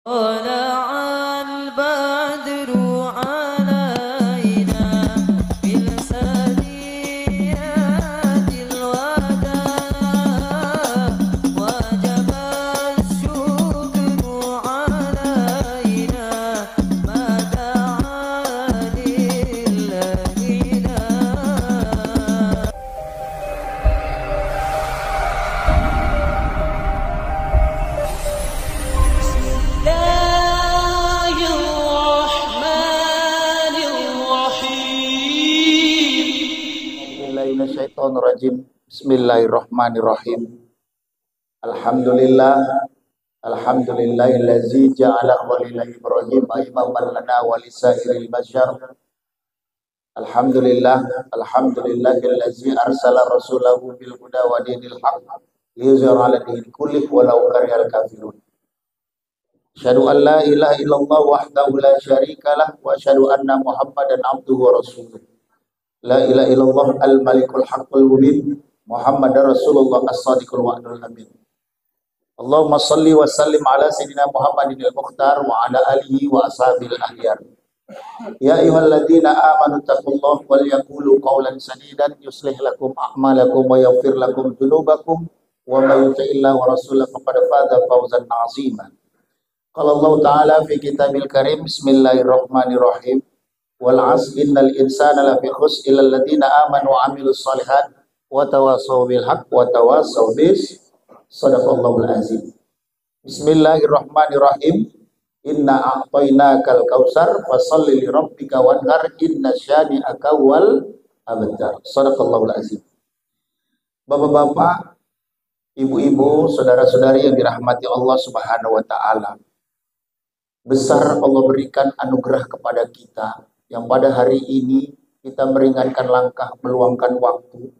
طلع البدر علينا بلسانيات الوداع وجب الشكر علينا ما دعا لله لا. الله الرحمن الرحيم. Bismillahirrahmanirrahim. Bismillahirrahmanirrahim. Alhamdulillah. Alhamdulillahillazi ja'ala walila Ibrahim imaman lana wa lisairil bashar. Alhamdulillah. Alhamdulillahillazi arsala rasulahu bil huda wa dinil haqq liyuzhira 'ala dini kullih walau karihal kafirun. Asyhadu an la ilaha illallah wahdahu la syarikalah wa asyhadu anna Muhammadan abduhu wa rasuluh. La ilaha illallah al-malikul haqqul mubin Muhammadar Rasulullah as-sadiqul wa'dul amin. Allahumma salli wa sallim ala sayyidina Muhammadin al-mukhtar wa ala alihi wa ashabil ahyar. Ya ayyuhalladzina amanu taqullaha wal yaqulu qawlan sadidan yuslih lakum a'malakum wa yaghfir lakum dzunubakum wa may yuti'illah wa rasulahu faqad faza fawzan 'azima. Qala Allah ta'ala fi kitabil karim bismillahirrahmanirrahim. Wal 'asri innal insana lafi khusr illa alladziina aamanu wa 'amilus shalihat wa tawassaw bil haqq wa tawassaw bis shadaqallahul azim. Bismillahirrahmanirrahim. Inna a'tainakal kautsar fasholli li rabbika wanhar inna syani'aka wal abtar. Shadaqallahul azim. Bapak-bapak, ibu-ibu, saudara-saudari yang dirahmati Allah Subhanahu wa taala. Besar Allah berikan anugerah kepada kita yang pada hari ini kita meringankan langkah, meluangkan waktu,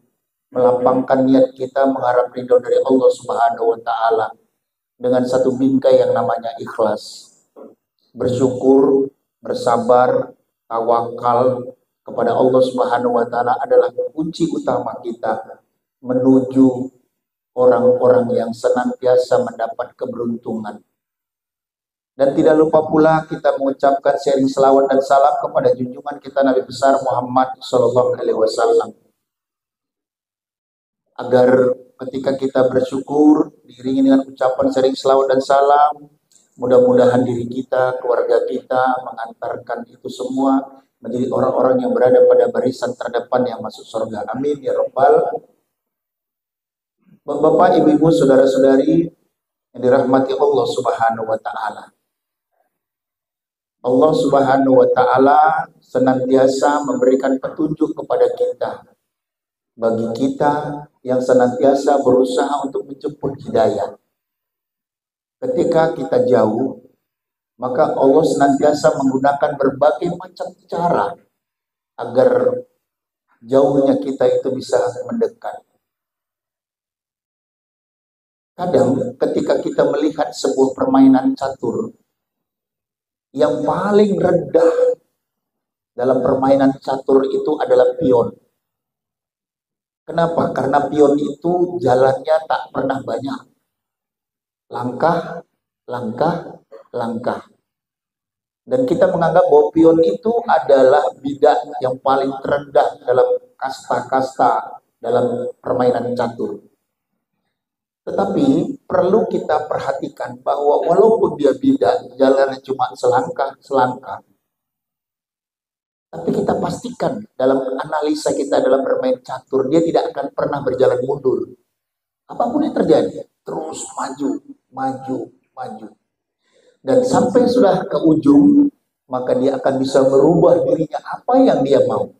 melapangkan niat kita mengharap ridho dari Allah Subhanahu wa taala dengan satu bingkai yang namanya ikhlas. Bersyukur, bersabar, tawakal kepada Allah Subhanahu wa taala adalah kunci utama kita menuju orang-orang yang senantiasa mendapat keberuntungan. Dan tidak lupa pula kita mengucapkan sharing selawat dan salam kepada junjungan kita Nabi besar Muhammad Sallallahu Alaihi Wasallam, agar ketika kita bersyukur diiringi dengan ucapan sharing selawat dan salam, mudah-mudahan diri kita, keluarga kita mengantarkan itu semua menjadi orang-orang yang berada pada barisan terdepan yang masuk surga. Amin ya rabbal. Bapak, ibu-ibu, saudara-saudari yang dirahmati Allah Subhanahu wa taala. Allah Subhanahu wa taala senantiasa memberikan petunjuk kepada kita. Bagi kita yang senantiasa berusaha untuk menjemput hidayah. Ketika kita jauh, maka Allah senantiasa menggunakan berbagai macam cara agar jauhnya kita itu bisa mendekat. Kadang ketika kita melihat sebuah permainan catur, yang paling rendah dalam permainan catur itu adalah pion. Kenapa? Karena pion itu jalannya tak pernah banyak. Langkah, langkah, langkah. Dan kita menganggap bahwa pion itu adalah bidang yang paling terendah dalam kasta-kasta dalam permainan catur. Tetapi perlu kita perhatikan bahwa walaupun dia bidak, jalannya cuma selangkah, tapi kita pastikan dalam analisa kita dalam bermain catur, dia tidak akan pernah berjalan mundur. Apapun yang terjadi, terus maju, maju, maju. Dan sampai sudah ke ujung, maka dia akan bisa merubah dirinya apa yang dia mau.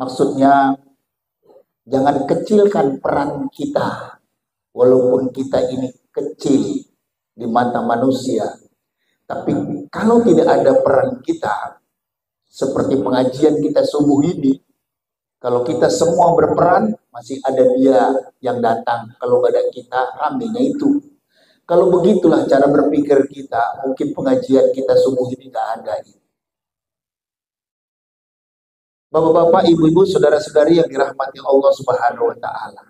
Maksudnya, jangan kecilkan peran kita. Walaupun kita ini kecil di mata manusia, tapi kalau tidak ada peran kita, seperti pengajian kita subuh ini, kalau kita semua berperan, masih ada dia yang datang. Kalau nggak ada kita, ramenya itu. Kalau begitulah cara berpikir kita, mungkin pengajian kita subuh ini nggak ada. Bapak-bapak, ibu-ibu, saudara-saudari yang dirahmati Allah Subhanahu wa taala.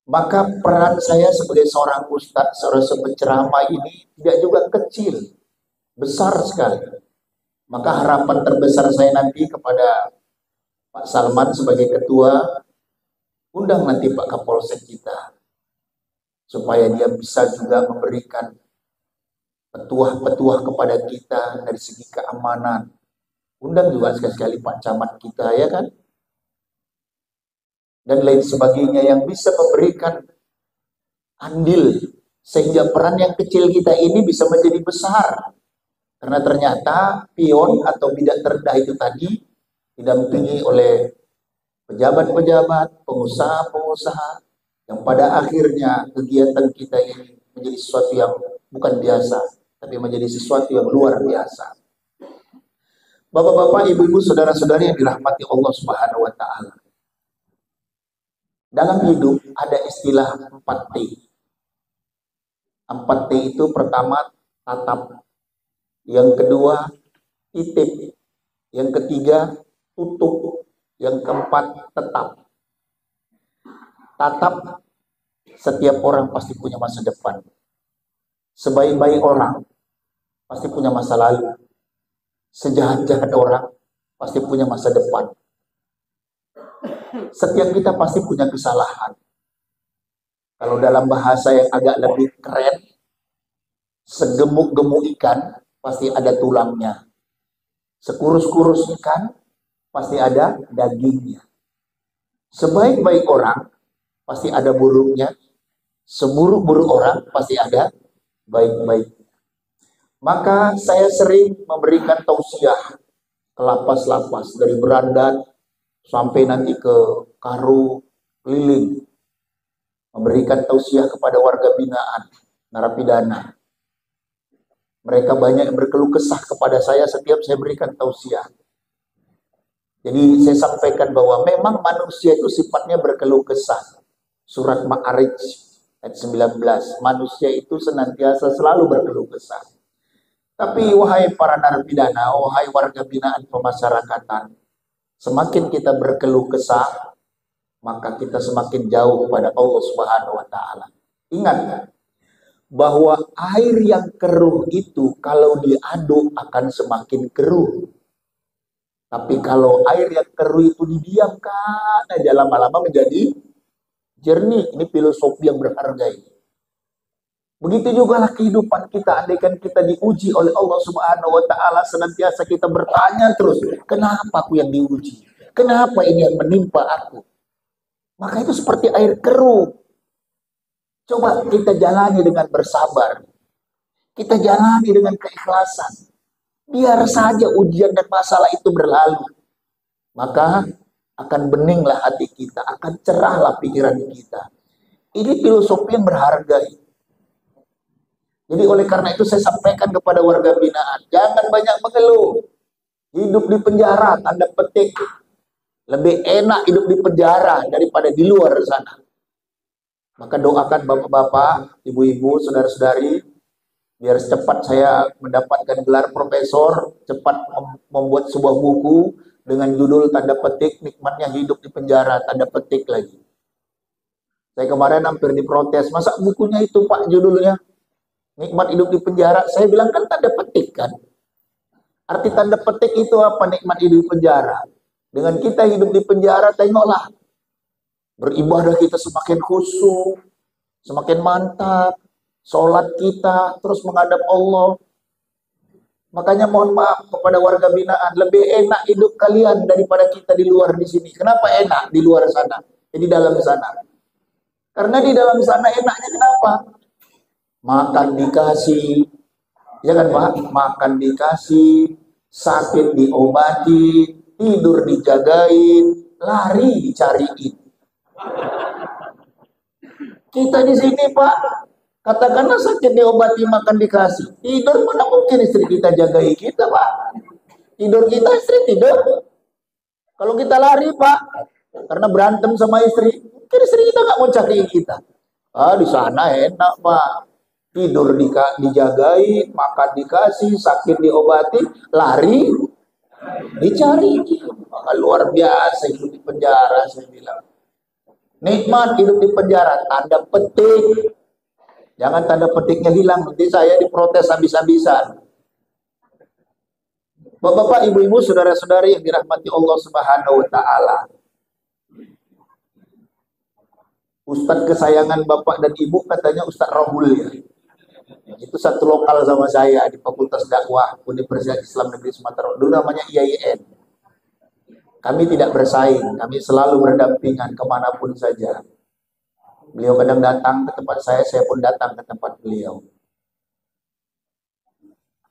Maka peran saya sebagai seorang ustadz, seorang penceramah ini tidak juga kecil, besar sekali. Maka harapan terbesar saya nanti kepada Pak Salman sebagai ketua, undang nanti Pak Kapolsek kita, supaya dia bisa juga memberikan petuah-petuah kepada kita dari segi keamanan. Undang juga sekali-sekali Pak Camat kita, ya kan? Dan lain sebagainya yang bisa memberikan andil sehingga peran yang kecil kita ini bisa menjadi besar. Karena ternyata pion atau bidak terendah itu tadi didampingi oleh pejabat-pejabat, pengusaha-pengusaha yang pada akhirnya kegiatan kita ini menjadi sesuatu yang bukan biasa, tapi menjadi sesuatu yang luar biasa. Bapak-bapak, ibu-ibu, saudara-saudari yang dirahmati Allah Subhanahu wa taala. Dalam hidup ada istilah 4T. 4T itu pertama tatap, yang kedua titip, yang ketiga tutup, yang keempat tetap. Tatap, setiap orang pasti punya masa depan. Sebaik-baik orang pasti punya masa lalu. Sejahat-jahat orang pasti punya masa depan. Setiap kita pasti punya kesalahan. Kalau dalam bahasa yang agak lebih keren, segemuk-gemuk ikan pasti ada tulangnya. Sekurus-kurus ikan pasti ada dagingnya. Sebaik-baik orang pasti ada buruknya. Seburuk-buruk orang pasti ada baik-baik. Maka saya sering memberikan tausiah ke lapas-lapas dari Berandan sampai nanti ke Karu, keliling, memberikan tausiah kepada warga binaan, narapidana. Mereka banyak yang berkeluh kesah kepada saya setiap saya berikan tausiah. Jadi saya sampaikan bahwa memang manusia itu sifatnya berkeluh kesah. Surat Ma'arij ayat 19, manusia itu senantiasa selalu berkeluh kesah. Tapi wahai para narapidana, wahai warga binaan pemasyarakatan, semakin kita berkeluh kesah, maka kita semakin jauh kepada Allah Subhanahu wa taala. Ingat bahwa air yang keruh itu kalau diaduk akan semakin keruh. Tapi kalau air yang keruh itu didiamkan aja, lama-lama menjadi jernih. Ini filosofi yang berharga ini. Begitu juga lah kehidupan kita, andaikan kita diuji oleh Allah Subhanahu wa taala, senantiasa kita bertanya terus, kenapa aku yang diuji? Kenapa ini yang menimpa aku? Maka itu seperti air keruh. Coba kita jalani dengan bersabar. Kita jalani dengan keikhlasan. Biar saja ujian dan masalah itu berlalu. Maka akan beninglah hati kita, akan cerahlah pikiran kita. Ini filosofi yang berharga. Jadi oleh karena itu saya sampaikan kepada warga binaan, jangan banyak mengeluh. Hidup di penjara, tanda petik. Lebih enak hidup di penjara daripada di luar sana. Maka doakan bapak-bapak, ibu-ibu, saudara-saudari, biar cepat saya mendapatkan gelar profesor, cepat membuat sebuah buku dengan judul tanda petik, nikmatnya hidup di penjara, tanda petik lagi. Saya kemarin hampir diprotes, masa bukunya itu Pak judulnya? Nikmat hidup di penjara. Saya bilang kan tanda petik kan. Arti tanda petik itu apa nikmat hidup di penjara? Dengan kita hidup di penjara, tengoklah. Beribadah kita semakin khusyuk, semakin mantap. Sholat kita terus menghadap Allah. Makanya mohon maaf kepada warga binaan, lebih enak hidup kalian daripada kita di luar di sini. Kenapa enak di luar sana? Di dalam sana. Karena di dalam sana enaknya kenapa? Makan dikasih, ya kan Pak? Makan dikasih, sakit diobati, tidur dijagain, lari dicariin. Kita di sini Pak, katakanlah sakit diobati, makan dikasih, tidur mana mungkin istri kita jagai kita Pak? Tidur kita, istri tidur. Kalau kita lari Pak, karena berantem sama istri, mungkin istri kita nggak mau cari kita. Di sana enak Pak. Tidur dijagain, makan dikasih, sakit diobati, lari dicari. Maka luar biasa hidup di penjara, saya bilang. Nikmat hidup di penjara, tanda petik. Jangan tanda petiknya hilang, nanti saya diprotes habis-habisan. Bapak-bapak, ibu-ibu, saudara-saudari yang dirahmati Allah Subhanahu wa taala. Ustadz kesayangan bapak dan ibu katanya Ustadz Rahul ya. Itu satu lokal sama saya di Fakultas Dakwah Universitas Islam Negeri Sumatera. Dulu namanya IAIN. Kami tidak bersaing, kami selalu berdampingan kemanapun saja. Beliau kadang datang ke tempat saya pun datang ke tempat beliau.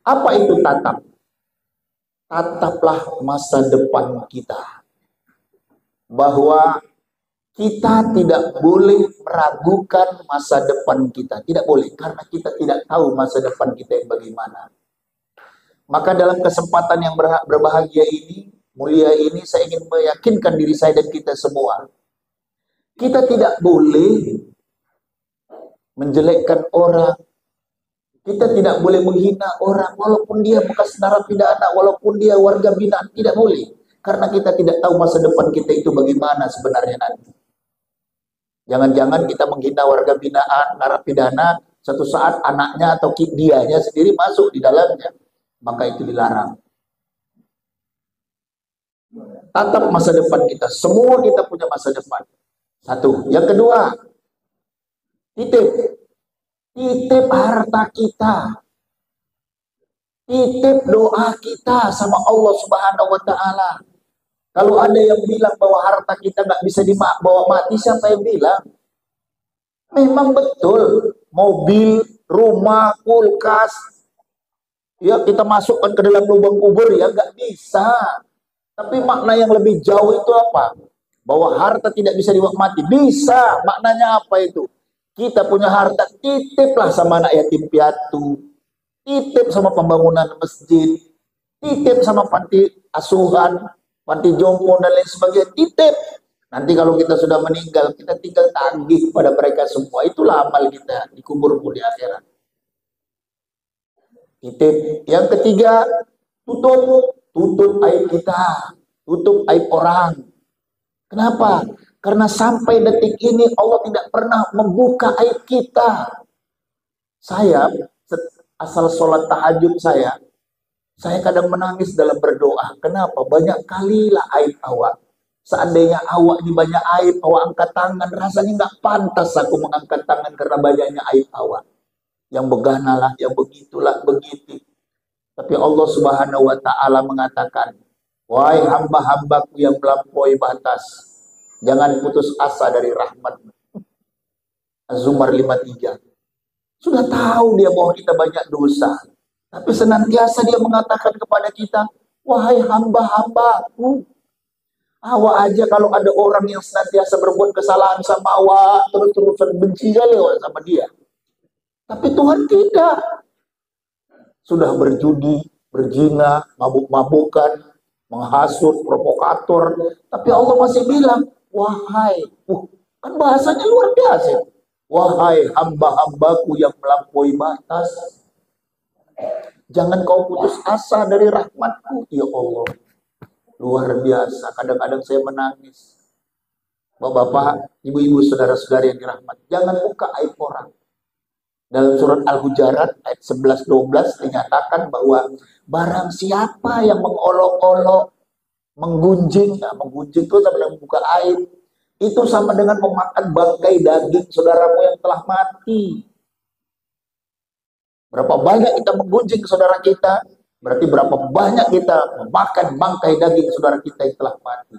Apa itu tatap? Tataplah masa depan kita. Bahwa kita tidak boleh meragukan masa depan kita. Tidak boleh, karena kita tidak tahu masa depan kita yang bagaimana. Maka dalam kesempatan yang berbahagia ini, mulia ini, saya ingin meyakinkan diri saya dan kita semua. Kita tidak boleh menjelekkan orang. Kita tidak boleh menghina orang, walaupun dia bekas narapidana, walaupun dia warga binaan. Tidak boleh. Karena kita tidak tahu masa depan kita itu bagaimana sebenarnya nanti. Jangan-jangan kita menghina warga binaan, narapidana, satu saat anaknya atau dianya sendiri masuk di dalamnya. Maka itu dilarang. Tatap masa depan kita. Semua kita punya masa depan. Satu. Yang kedua, titip. Titip harta kita. Titip doa kita sama Allah Subhanahu wa taala. Kalau ada yang bilang bahwa harta kita nggak bisa dibawa mati, siapa yang bilang? Memang betul, mobil, rumah, kulkas, ya kita masukkan ke dalam lubang kubur, ya nggak bisa. Tapi makna yang lebih jauh itu apa? Bahwa harta tidak bisa dibawa mati. Bisa, maknanya apa itu? Kita punya harta, titiplah sama anak yatim piatu, titip sama pembangunan masjid, titip sama panti asuhan, panti jompo dan lain sebagainya, titip. Nanti kalau kita sudah meninggal, kita tinggal tagih pada mereka semua. Itulah amal kita dikubur di akhirat. Titip. Yang ketiga, tutup aib kita, tutup aib orang. Kenapa? Karena sampai detik ini Allah tidak pernah membuka aib kita. Saya asal sholat tahajud saya kadang menangis dalam berdoa. Kenapa? Banyak kalilah aib awak. Seandainya awak ini banyak aib, awak angkat tangan, rasanya nggak pantas aku mengangkat tangan karena banyaknya aib awak. Yang beganalah, yang begitulah, begitu. Tapi Allah Subhanahu wa taala mengatakan, wahai hamba-hambaku yang melampaui batas, jangan putus asa dari rahmat. Az-Zumar 53. Sudah tahu dia bahwa kita banyak dosa, tapi senantiasa dia mengatakan kepada kita, wahai hamba-hambaku, awak aja kalau ada orang yang senantiasa berbuat kesalahan sama awak, terus-terusan benci kali awak sama dia. Tapi Tuhan tidak. Sudah berjudi, berzina, mabuk-mabukan, menghasut, provokator, tapi Allah masih bilang, wahai, kan bahasanya luar biasa. Wahai hamba-hambaku yang melampaui batas, jangan kau putus asa dari rahmatku, ya Allah. Luar biasa, kadang-kadang saya menangis. Bapak-bapak, ibu-ibu, saudara-saudari yang dirahmati, jangan buka aib orang. Dalam surat Al-Hujarat ayat 11-12 dinyatakan bahwa barang siapa yang mengolok-olok, menggunjing itu sama dengan membuka aib, itu sama dengan memakan bangkai daging saudaramu yang telah mati. Berapa banyak kita menggunjing saudara kita, berarti berapa banyak kita memakan bangkai daging saudara kita yang telah mati.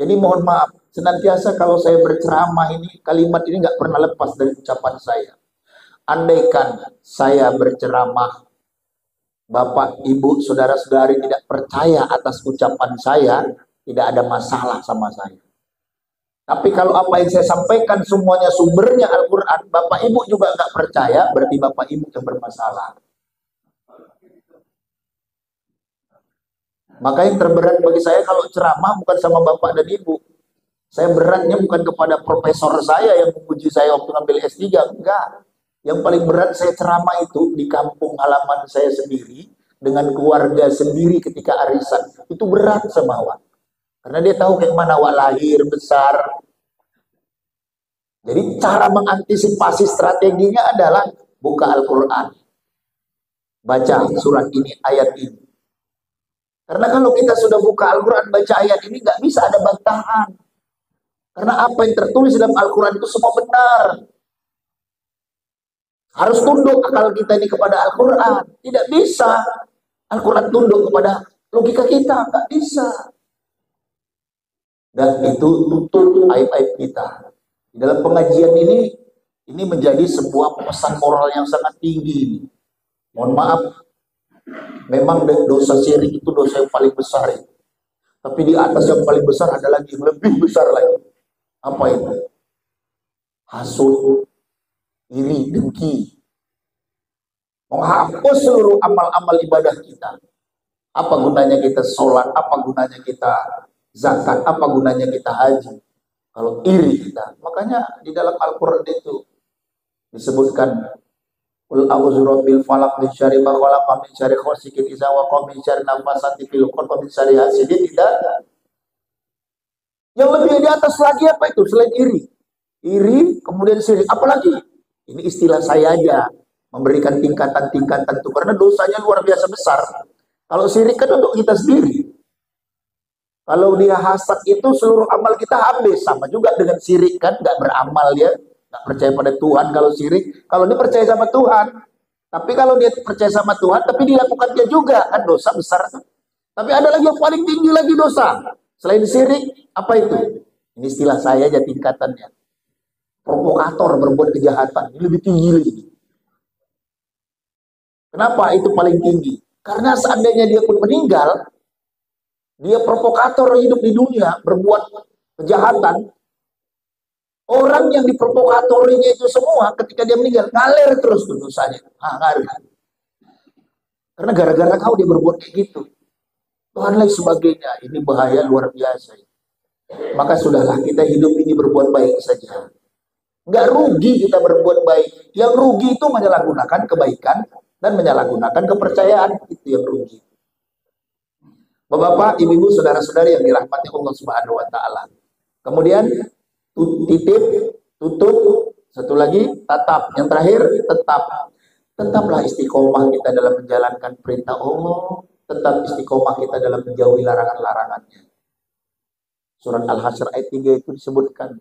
Jadi mohon maaf, senantiasa kalau saya berceramah ini, kalimat ini nggak pernah lepas dari ucapan saya. Andaikan saya berceramah, Bapak, Ibu, saudara-saudari tidak percaya atas ucapan saya, tidak ada masalah sama saya. Tapi kalau apa yang saya sampaikan semuanya sumbernya Al-Quran, Bapak Ibu juga nggak percaya, berarti Bapak Ibu yang bermasalah. Maka yang terberat bagi saya kalau ceramah bukan sama Bapak dan Ibu. Saya beratnya bukan kepada profesor saya yang memuji saya waktu ngambil S3, enggak. Yang paling berat saya ceramah itu di kampung halaman saya sendiri, dengan keluarga sendiri ketika arisan. Itu berat sama awak. Karena dia tahu kayak mana awak lahir, besar. Jadi cara mengantisipasi strateginya adalah buka Al-Quran, baca surat ini, ayat ini. Karena kalau kita sudah buka Al-Quran, baca ayat ini, nggak bisa ada bantahan. Karena apa yang tertulis dalam Al-Quran itu semua benar. Harus tunduk akal kita ini kepada Al-Quran. Tidak bisa Al-Quran tunduk kepada logika kita, nggak bisa. Dan itu tutup aib-aib kita. Di dalam pengajian ini menjadi sebuah pesan moral yang sangat tinggi. Mohon maaf, memang dosa syirik itu dosa yang paling besar. Tapi di atas yang paling besar ada lagi yang lebih besar lagi. Apa itu? Hasud, iri, dengki. Menghapus seluruh amal-amal ibadah kita. Apa gunanya kita sholat? Apa gunanya kita zakat? Apa gunanya kita haji? Kalau iri kita. Makanya di dalam Al-Quran itu disebutkan Qul a'udzu birabbil falaq min syarri ma khalaq min syarri ghasiqin idza waqa min syarri nafasati fil 'uqad min syarri hasidin. Tidak. Yang lebih di atas lagi apa itu selain iri? Iri, kemudian syirik. Apalagi? Ini istilah saya aja, memberikan tingkatan-tingkatan itu karena dosanya luar biasa besar. Kalau syirik kan untuk kita sendiri. Kalau dia hasad itu seluruh amal kita habis. Sama juga dengan syirik kan, nggak beramal ya, nggak percaya pada Tuhan kalau syirik. Kalau dia percaya sama Tuhan, tapi kalau dia percaya sama Tuhan, tapi dilakukan dia juga kan dosa besar. Tapi ada lagi yang paling tinggi lagi dosa selain syirik, apa itu? Ini istilah saya aja tingkatannya. Provokator berbuat kejahatan ini lebih tinggi lagi. Kenapa itu paling tinggi? Karena seandainya dia pun meninggal, dia provokator hidup di dunia, berbuat kejahatan. Orang yang diprovokatorinya itu semua, ketika dia meninggal, ngalir terus tuh dosanya. Ngalir. Karena gara-gara kau dia berbuat kayak gitu. Tuhan lain sebagainya. Ini bahaya luar biasa. Maka sudahlah kita hidup ini berbuat baik saja. Nggak rugi kita berbuat baik. Yang rugi itu menyalahgunakan kebaikan dan menyalahgunakan kepercayaan. Itu yang rugi. Bapak-bapak, ibu-ibu, saudara-saudari yang dirahmati Allah Subhanahu wa taala. Kemudian tutup, satu lagi tatap. Yang terakhir tetap. Tetaplah istiqomah kita dalam menjalankan perintah Allah, tetap istiqomah kita dalam menjauhi larangan-larangannya. Surat Al-Hasyr ayat 3 itu disebutkan,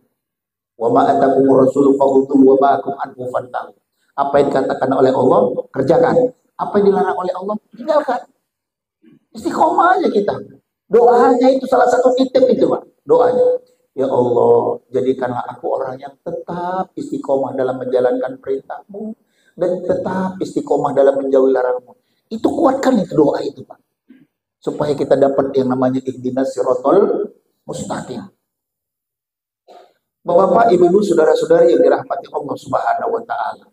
wa ma atakumur rasulu fakhudhuhu wa ma akum anhu fantahu. Apa yang dikatakan oleh Allah, kerjakan. Apa yang dilarang oleh Allah, tinggalkan. Istiqomah aja kita. Doanya itu salah satu titip itu, Pak. Doanya. Ya Allah, jadikanlah aku orang yang tetap istiqomah dalam menjalankan perintah-Mu dan tetap istiqomah dalam menjauhi larangan-Mu. Itu kuatkan itu doa itu, Pak. Supaya kita dapat yang namanya ihdinas siratal mustaqim. Bapak-bapak, ibu-ibu, saudara-saudari yang dirahmati Allah Subhanahu wa taala.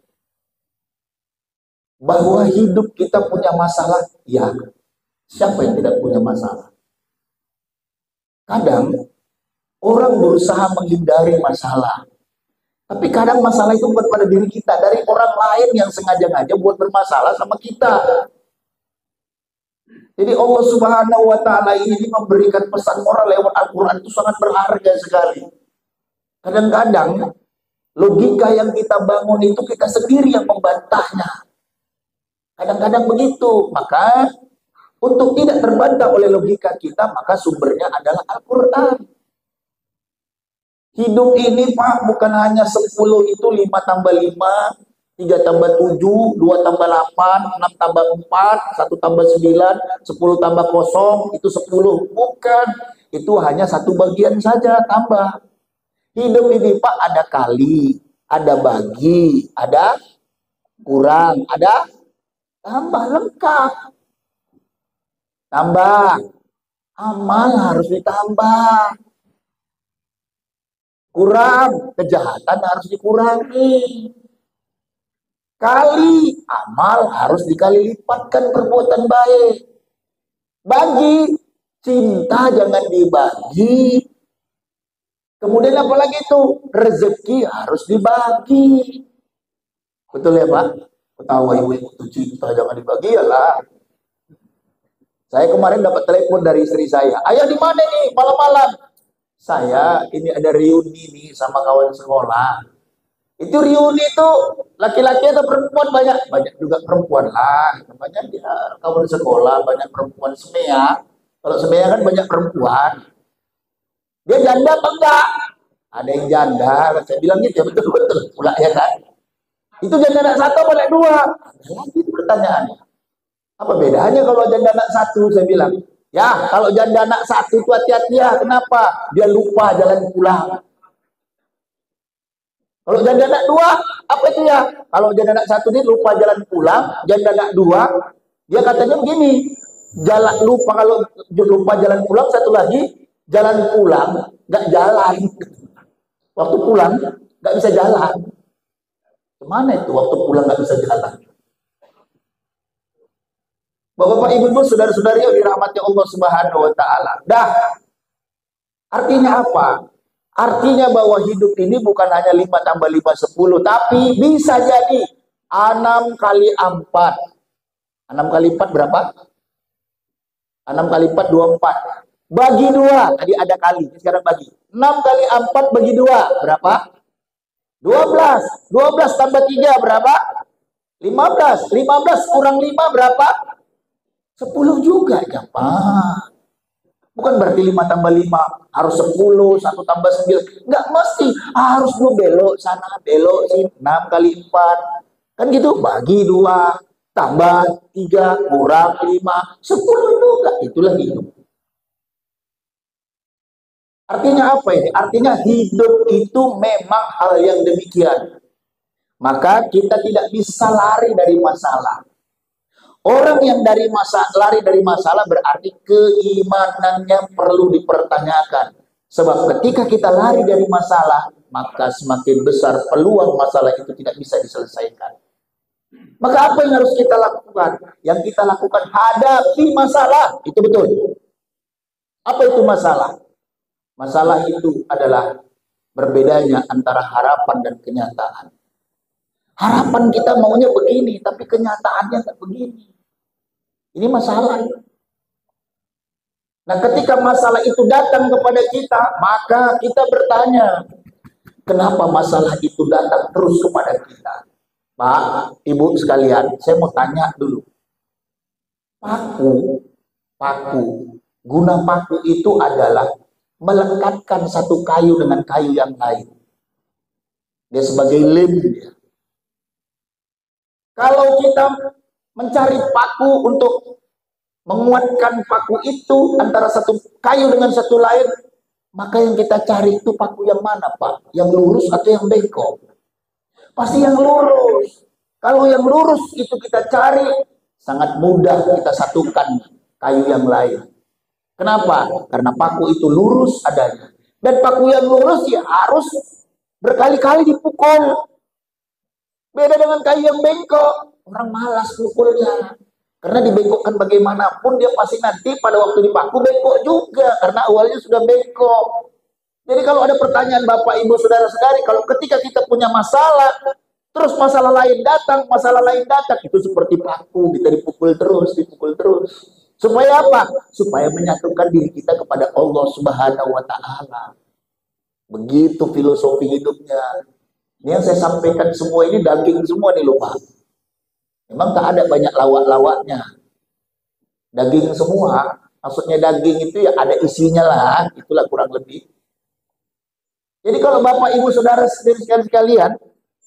Bahwa hidup kita punya masalah, ya. Siapa yang tidak punya masalah? Kadang orang berusaha menghindari masalah. Tapi kadang masalah itu bukan pada diri kita, dari orang lain yang sengaja-ngaja buat bermasalah sama kita. Jadi Allah Subhanahu wa taala ini memberikan pesan moral lewat Al-Qur'an itu sangat berharga sekali. Kadang-kadang logika yang kita bangun itu kita sendiri yang membantahnya. Kadang-kadang begitu. Maka untuk tidak terbantah oleh logika kita, maka sumbernya adalah Al-Quran. Hidup ini, Pak, bukan hanya 10 itu 5 tambah 5, 3 tambah 7, 2 tambah 8, 6 tambah 4, 1 tambah 9, 10 tambah 0, itu 10. Bukan. Itu hanya satu bagian saja tambah. Hidup ini, Pak, ada kali, ada bagi, ada kurang, ada tambah, lengkap. Tambah, amal harus ditambah. Kurang, kejahatan harus dikurangi. Kali, amal harus dikali lipatkan perbuatan baik. Bagi, cinta jangan dibagi. Kemudian apalagi itu? Rezeki harus dibagi. Betul ya, Pak? Ketawa ibu itu cinta jangan dibagi, ya lah. Saya kemarin dapat telepon dari istri saya. Ayah di mana nih malam-malam? Saya ini ada reuni nih sama kawan sekolah. Itu reuni itu laki-laki atau perempuan banyak, banyak juga perempuan lah. Banyak dia kawan sekolah banyak perempuan semea. Kalau semea kan banyak perempuan. Dia janda apa enggak? Ada yang janda, saya bilang gitu ya betul-betul pula ya kan. Itu janda anak satu apa anak dua? Ada lagi itu pertanyaannya. Apa bedanya kalau janda anak satu? Saya bilang, ya kalau janda anak satu itu hati-hati ya. Kenapa? Dia lupa jalan pulang. Kalau janda anak dua, apa itu ya? Kalau janda anak satu ini lupa jalan pulang, janda anak dua, dia katanya begini, jalan lupa kalau lupa jalan pulang, satu lagi jalan pulang nggak jalan. Waktu pulang nggak bisa jalan. Kemana itu waktu pulang nggak bisa jalan? Bapak-bapak, ibu-ibu, saudara-saudari yang dirahmati Allah Subhanahu wa taala. Dah. Artinya apa? Artinya bahwa hidup ini bukan hanya 5 tambah 5 10, tapi bisa jadi 6 kali 4. 6 kali 4 berapa? 6 kali 4 24. Bagi 2, tadi ada kali, sekarang bagi. 6 kali 4 bagi 2 berapa? 12. 12 tambah 3 berapa? 15. 15 kurang 5 berapa? 10 juga ya Pak. Bukan berarti 5 tambah 5 harus 10, 1 tambah 9. Enggak mesti, harus lu belok sana, belok sini. 6 kali 4. Kan gitu, bagi 2, tambah 3, kurang 5, 10 juga. Itulah hidup. Artinya apa ini? Artinya hidup itu memang hal yang demikian. Maka kita tidak bisa lari dari masalah. Orang yang lari dari masalah berarti keimanannya perlu dipertanyakan. Sebab ketika kita lari dari masalah, maka semakin besar peluang masalah itu tidak bisa diselesaikan. Maka apa yang harus kita lakukan? Yang kita lakukan hadapi masalah. Itu betul. Apa itu masalah? Masalah itu adalah berbedanya antara harapan dan kenyataan. Harapan kita maunya begini, tapi kenyataannya tak begini. Ini masalah. Nah, ketika masalah itu datang kepada kita, maka kita bertanya, kenapa masalah itu datang terus kepada kita? Pak, Ibu sekalian, saya mau tanya dulu. Paku. Guna paku itu adalah melekatkan satu kayu dengan kayu yang lain. Dia sebagai lem dia. Kalau kita mencari paku untuk menguatkan paku itu antara satu kayu dengan satu lain, maka yang kita cari itu paku yang mana Pak? Yang lurus atau yang bengkok? Pasti yang lurus. Kalau yang lurus itu kita cari, sangat mudah kita satukan kayu yang lain. Kenapa? Karena paku itu lurus adanya. Dan paku yang lurus ya harus berkali-kali dipukul. Beda dengan kayu yang bengkok. Orang malas pukulnya. Karena dibengkokkan bagaimanapun dia pasti nanti pada waktu dipaku bengkok juga. Karena awalnya sudah bengkok. Jadi kalau ada pertanyaan Bapak, Ibu, Saudara-saudari, kalau ketika kita punya masalah, terus masalah lain datang, itu seperti paku, kita dipukul terus. Supaya apa? Supaya menyatukan diri kita kepada Allah Subhanahu wa taala. Begitu filosofi hidupnya. Ini yang saya sampaikan semua ini daging semua nih lupa. Memang tak ada banyak lawak-lawaknya. Daging semua. Maksudnya daging itu ya ada isinya lah. Itulah kurang lebih. Jadi kalau Bapak, Ibu, Saudara sekalian,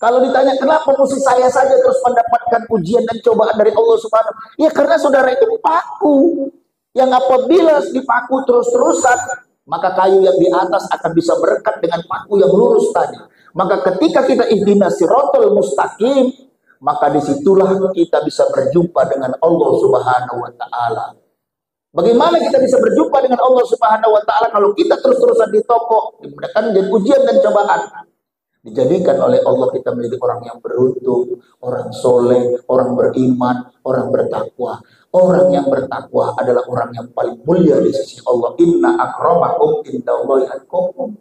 kalau ditanya kenapa mesti saya saja terus mendapatkan ujian dan cobaan dari Allah Subhanahu, ya karena saudara itu paku. Yang apabila dipaku terus-terusan, maka kayu yang di atas akan bisa merekat dengan paku yang lurus tadi. Maka ketika kita ihdinas siratal mustaqim, maka disitulah kita bisa berjumpa dengan Allah Subhanahu wa taala. Bagaimana kita bisa berjumpa dengan Allah Subhanahu wa taala kalau kita terus-terusan ditokok, diberikan ujian dan cobaan? Dijadikan oleh Allah kita menjadi orang yang beruntung, orang soleh, orang beriman, orang bertakwa. Orang yang bertakwa adalah orang yang paling mulia di sisi Allah. Inna akramakum indallahi atqakum.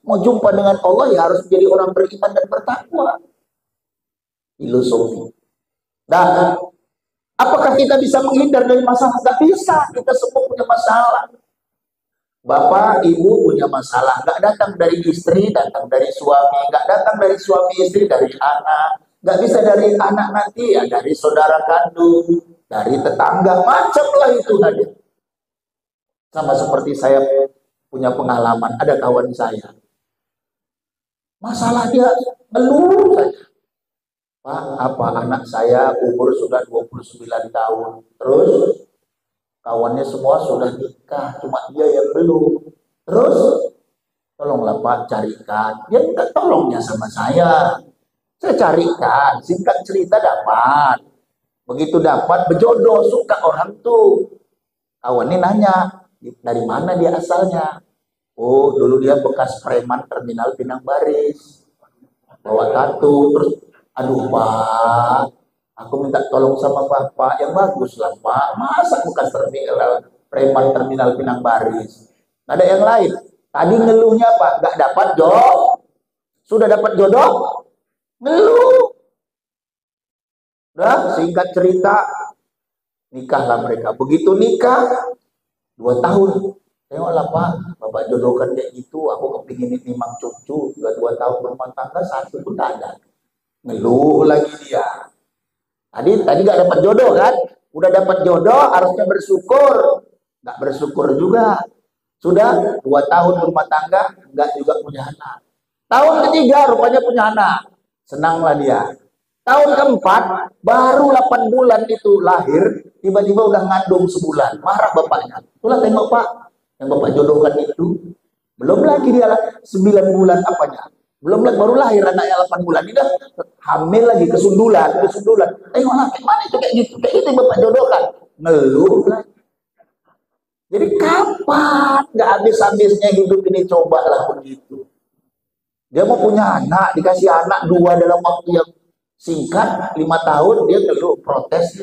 Mau jumpa dengan Allah ya harus menjadi orang beriman dan bertakwa. Filosofi. Dan apakah kita bisa menghindar dari masalah? Tidak bisa. Kita semua punya masalah. Bapak, ibu punya masalah, nggak datang dari istri, datang dari suami, nggak datang dari suami istri, dari anak, nggak bisa dari anak nanti ya dari saudara kandung, dari tetangga, macam lah itu ada. Sama seperti saya punya pengalaman, ada kawan saya, masalah dia ngeluh saja. Pak, apa anak saya umur sudah 29 tahun, terus kawannya semua sudah nikah, cuma dia yang belum. Terus tolonglah Pak carikan. Dia minta tolongnya sama saya. Saya carikan, singkat cerita dapat. Begitu dapat berjodoh, suka orang tuh. Kawan ini nanya, dari mana dia asalnya? Oh, dulu dia bekas preman terminal Pinang Baris. Bawa tato, terus aduh Pak, aku minta tolong sama Bapak yang bagus lah Pak. Masa bekas terminal preman terminal Pinang Baris? Nggak ada yang lain. Tadi ngeluhnya Pak, nggak dapat jodoh. Sudah dapat jodoh, ngeluh. Udah, singkat cerita, nikahlah mereka. Begitu nikah, 2 tahun. Tengoklah Pak, Bapak jodohkan kayak gitu. Aku kepingin nimang cucu. Juga 2 tahun berumah tangga, 1 pun tak ada. Ngeluh lagi dia. Tadi nggak dapat jodoh kan? Udah dapat jodoh, harusnya bersyukur. Nggak bersyukur juga. Sudah 2 tahun berumah tangga, nggak juga punya anak. Tahun ketiga rupanya punya anak. Senanglah dia. Tahun keempat, baru 8 bulan itu lahir, tiba-tiba udah ngandung sebulan. Marah bapaknya. Itulah tengok Pak, yang Bapak jodohkan itu. Belum lagi dia 9 bulan apanya. Belum lagi, baru lahir anaknya 8 bulan. Ini dah hamil lagi, kesundulan. Tengoklah, kayak mana itu kayak gitu. Kayak itu yang Bapak jodohkan. Ngeluh lagi. Jadi kapan nggak habis-habisnya hidup ini, cobalah begitu. Dia mau punya anak, dikasih anak 2 dalam waktu yang singkat, 5 tahun, dia ngeluh, protes.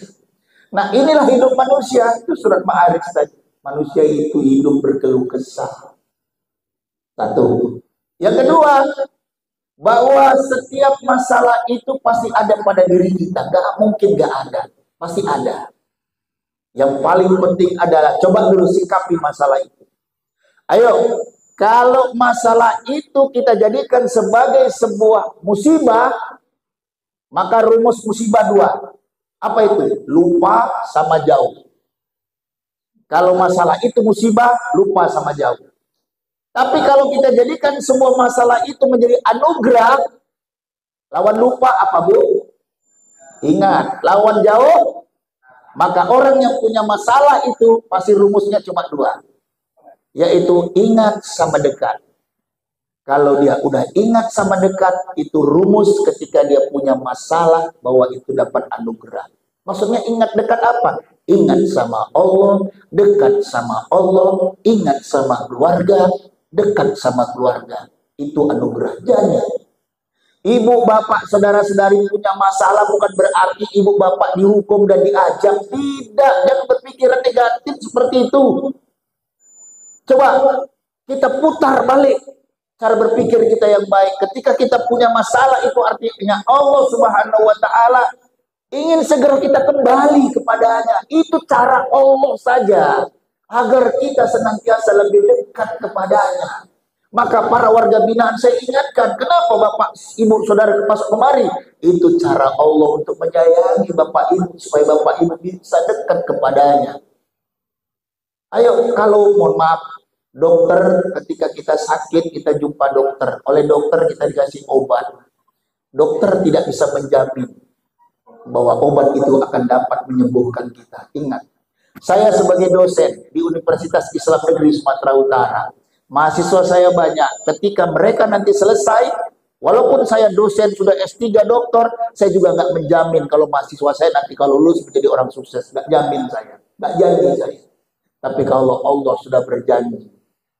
Nah inilah hidup manusia, itu surat Ma'arij tadi. Manusia itu hidup berkeluh kesah. Satu. Yang kedua, bahwa setiap masalah itu pasti ada pada diri kita. Gak mungkin gak ada, pasti ada. Yang paling penting adalah coba dulu sikapi masalah itu. Ayo, kalau masalah itu kita jadikan sebagai sebuah musibah, maka rumus musibah 2. Apa itu? Lupa sama jauh. Kalau masalah itu musibah, lupa sama jauh. Tapi kalau kita jadikan semua masalah itu menjadi anugerah, lawan lupa apa Bu? Ingat, lawan jauh. Maka orang yang punya masalah itu pasti rumusnya cuma 2. Yaitu ingat sama dekat. Kalau dia udah ingat sama dekat, itu rumus ketika dia punya masalah bahwa itu dapat anugerah. Maksudnya ingat dekat apa? Ingat sama Allah, dekat sama Allah, ingat sama keluarga, dekat sama keluarga. Itu anugerah. Jadi, ibu bapak saudara-saudari punya masalah bukan berarti ibu bapak dihukum dan diajak. Tidak, jangan berpikiran negatif seperti itu. Coba kita putar balik cara berpikir kita yang baik. Ketika kita punya masalah, itu artinya Allah Subhanahu wa Ta'ala ingin segera kita kembali kepadanya. Itu cara Allah saja, agar kita senantiasa lebih dekat kepadanya. Maka para warga binaan saya ingatkan, kenapa bapak ibu saudara masuk kemari? Itu cara Allah untuk menyayangi bapak ibu, supaya bapak ibu bisa dekat kepadanya. Ayo, kalau mohon maaf, dokter ketika kita sakit, kita jumpa dokter. Oleh dokter kita dikasih obat. Dokter tidak bisa menjamin bahwa obat itu akan dapat menyembuhkan kita. Ingat, saya sebagai dosen di Universitas Islam Negeri Sumatera Utara, mahasiswa saya banyak. Ketika mereka nanti selesai, walaupun saya dosen sudah S3 doktor, saya juga nggak menjamin kalau mahasiswa saya nanti kalau lulus menjadi orang sukses. Nggak jamin saya, nggak janji saya. Tapi kalau Allah sudah berjanji,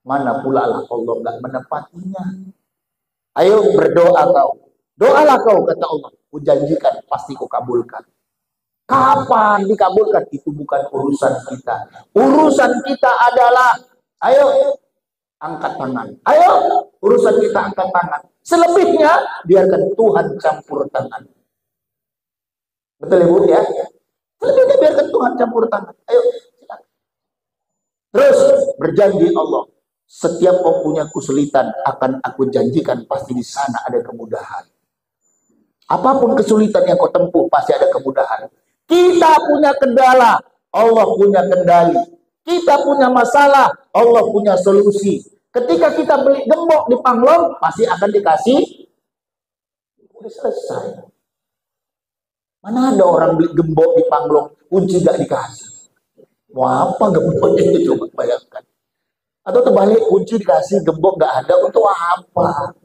mana pula lah Allah nggak menepatinya. Ayo berdoa kau, doalah kau, kata Allah, kujanjikan pasti kau kabulkan. Kapan dikabulkan itu bukan urusan kita. Urusan kita adalah, ayo angkat tangan. Ayo, urusan kita angkat tangan. Selebihnya biarkan Tuhan campur tangan. Betul Ibu ya? Selebihnya biarkan Tuhan campur tangan. Ayo, silakan. Terus berjanji Allah, Setiap kau punya kesulitan, akan aku janjikan pasti di sana ada kemudahan. Apapun kesulitan yang kau tempuh, pasti ada kemudahan. Kita punya kendala, Allah punya kendali. Kita punya masalah, Allah punya solusi. Ketika kita beli gembok di Panglong, pasti akan dikasih. Udah selesai. Mana ada orang beli gembok di Panglong, kunci gak dikasih. Mau apa gemboknya itu, coba bayangkan. Atau terbalik, kunci dikasih, gembok gak ada, untuk apa?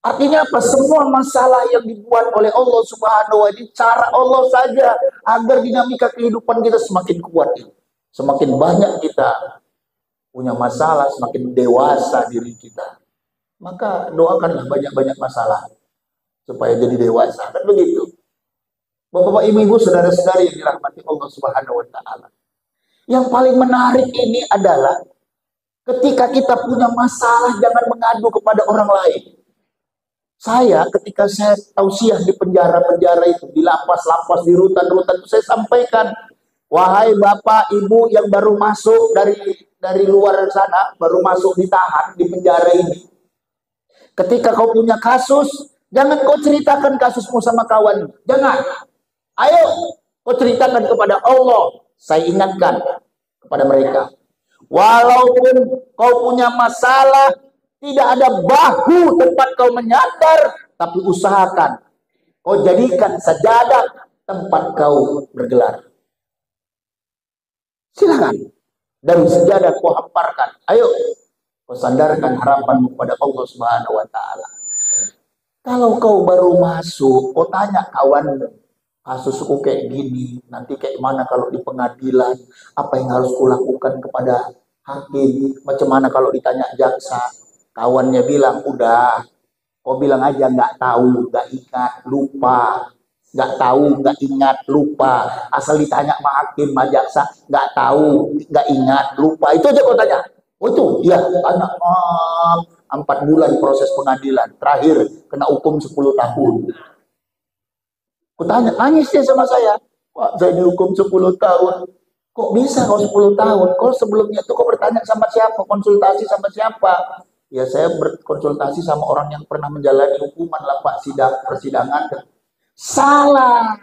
Artinya apa? Semua masalah yang dibuat oleh Allah Subhanahu wa Ta'ala, cara Allah saja agar dinamika kehidupan kita semakin kuat. Semakin banyak kita punya masalah, semakin dewasa diri kita. Maka doakanlah banyak-banyak masalah supaya jadi dewasa. Kan begitu. Bapak-bapak, ibu-ibu, saudara-saudari yang dirahmati Allah Subhanahu wa Ta'ala. Yang paling menarik ini adalah ketika kita punya masalah, jangan mengadu kepada orang lain. Saya ketika saya tausiah di penjara-penjara itu, di lapas-lapas, di rutan-rutan itu, saya sampaikan, wahai bapak, ibu yang baru masuk dari luar sana, baru masuk ditahan di penjara ini. Ketika kau punya kasus, jangan kau ceritakan kasusmu sama kawan. Jangan. Ayo, kau ceritakan kepada Allah. Saya ingatkan kepada mereka. Walaupun kau punya masalah, tidak ada bahu tempat kau menyandar, tapi usahakan kau jadikan sajadah tempat kau bergelar. Silakan. Dari sejadah kau hamparkan. Ayo, kau sandarkan harapanmu kepada Allah Subhanahu wa Ta'ala. Kalau kau baru masuk, kau tanya kawanmu, kasusku kayak gini, nanti kayak mana kalau di pengadilan, apa yang harus kulakukan kepada hakim, macam mana kalau ditanya jaksa. Kawannya bilang, udah, kau bilang aja nggak tahu, nggak ingat, lupa. Nggak tahu, nggak ingat, lupa. Asal ditanya sama hakim, sama jaksa, nggak tahu, nggak ingat, lupa. Itu aja kau tanya. Oh itu, ya, tanya. 4 bulan proses pengadilan. Terakhir, kena hukum 10 tahun. Kau tanya, nangis dia sama saya. Pak, saya dihukum 10 tahun. Kok bisa kau 10 tahun? Kau sebelumnya itu kau bertanya sama siapa? Konsultasi sama siapa? Ya saya berkonsultasi sama orang yang pernah menjalani hukuman lah Pak, persidangan. Salah.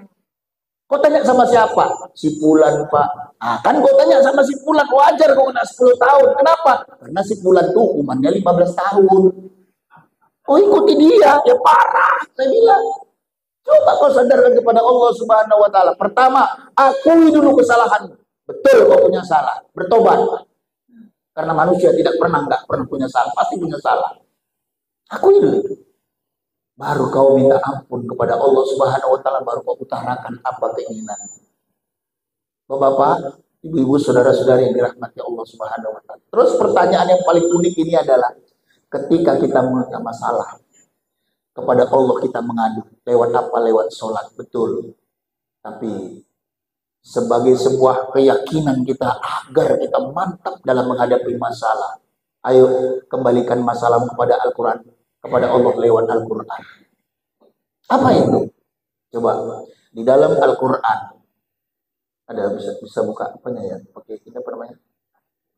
Kau tanya sama siapa? Si Fulan Pak. Ah, kan kau tanya sama si Fulan, wajar kau kena 10 tahun. Kenapa? Karena si Fulan tuh hukumannya 15 tahun. Oh ikuti dia, ya parah. Saya bilang, coba kau sadarkan kepada Allah Subhanahu wa Ta'ala. Pertama, akui dulu kesalahanmu. Betul kau punya salah, bertobat. Karena manusia tidak pernah punya salah, pasti punya salah. Akui dulu. Baru kau minta ampun kepada Allah Subhanahu wa Ta'ala, baru kau utarakan apa keinginan. Bapak, ibu-ibu, saudara-saudari yang dirahmati Allah Subhanahu wa Ta'ala. Terus pertanyaan yang paling unik ini adalah ketika kita punya masalah, kepada Allah kita mengadu. Lewat apa? Lewat sholat, betul. Tapi sebagai sebuah keyakinan kita agar kita mantap dalam menghadapi masalah. Ayo kembalikan masalahmu kepada Al-Quran, kepada Allah lewat Al-Quran. Apa itu? Coba di dalam Al-Quran ada, bisa buka apanya ya? Pakai ini apa namanya?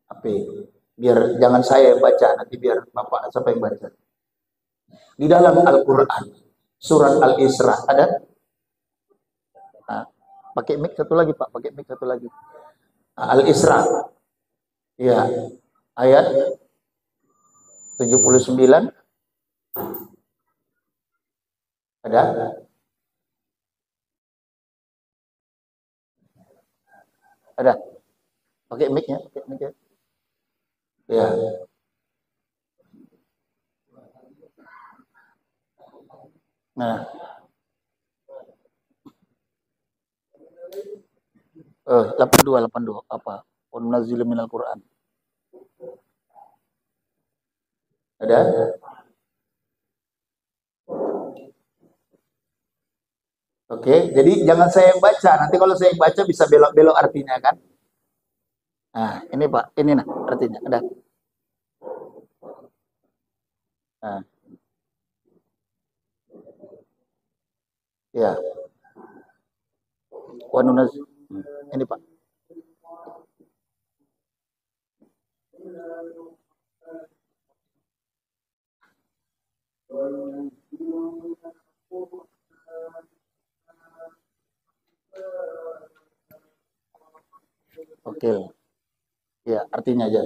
HP. Biar jangan saya yang baca, nanti biar Bapak siapa yang baca. Di dalam Al-Quran surat Al-Isra ada? Nah, pakai mic satu lagi Pak, pakai mic satu lagi. Al-Isra. Ya, ayat 79. Ada? Ada. Pakai mic-nya, pakai mic-nya. Ya. Nah. 82 apa? Unazzilu minal Quran. Ada? Oke, jadi jangan saya yang baca. Nanti kalau saya yang baca bisa belok-belok artinya kan? Nah, ini Pak, ini nah artinya. Ada. Nah. Ya. Ini Pak. Oke, ya artinya aja.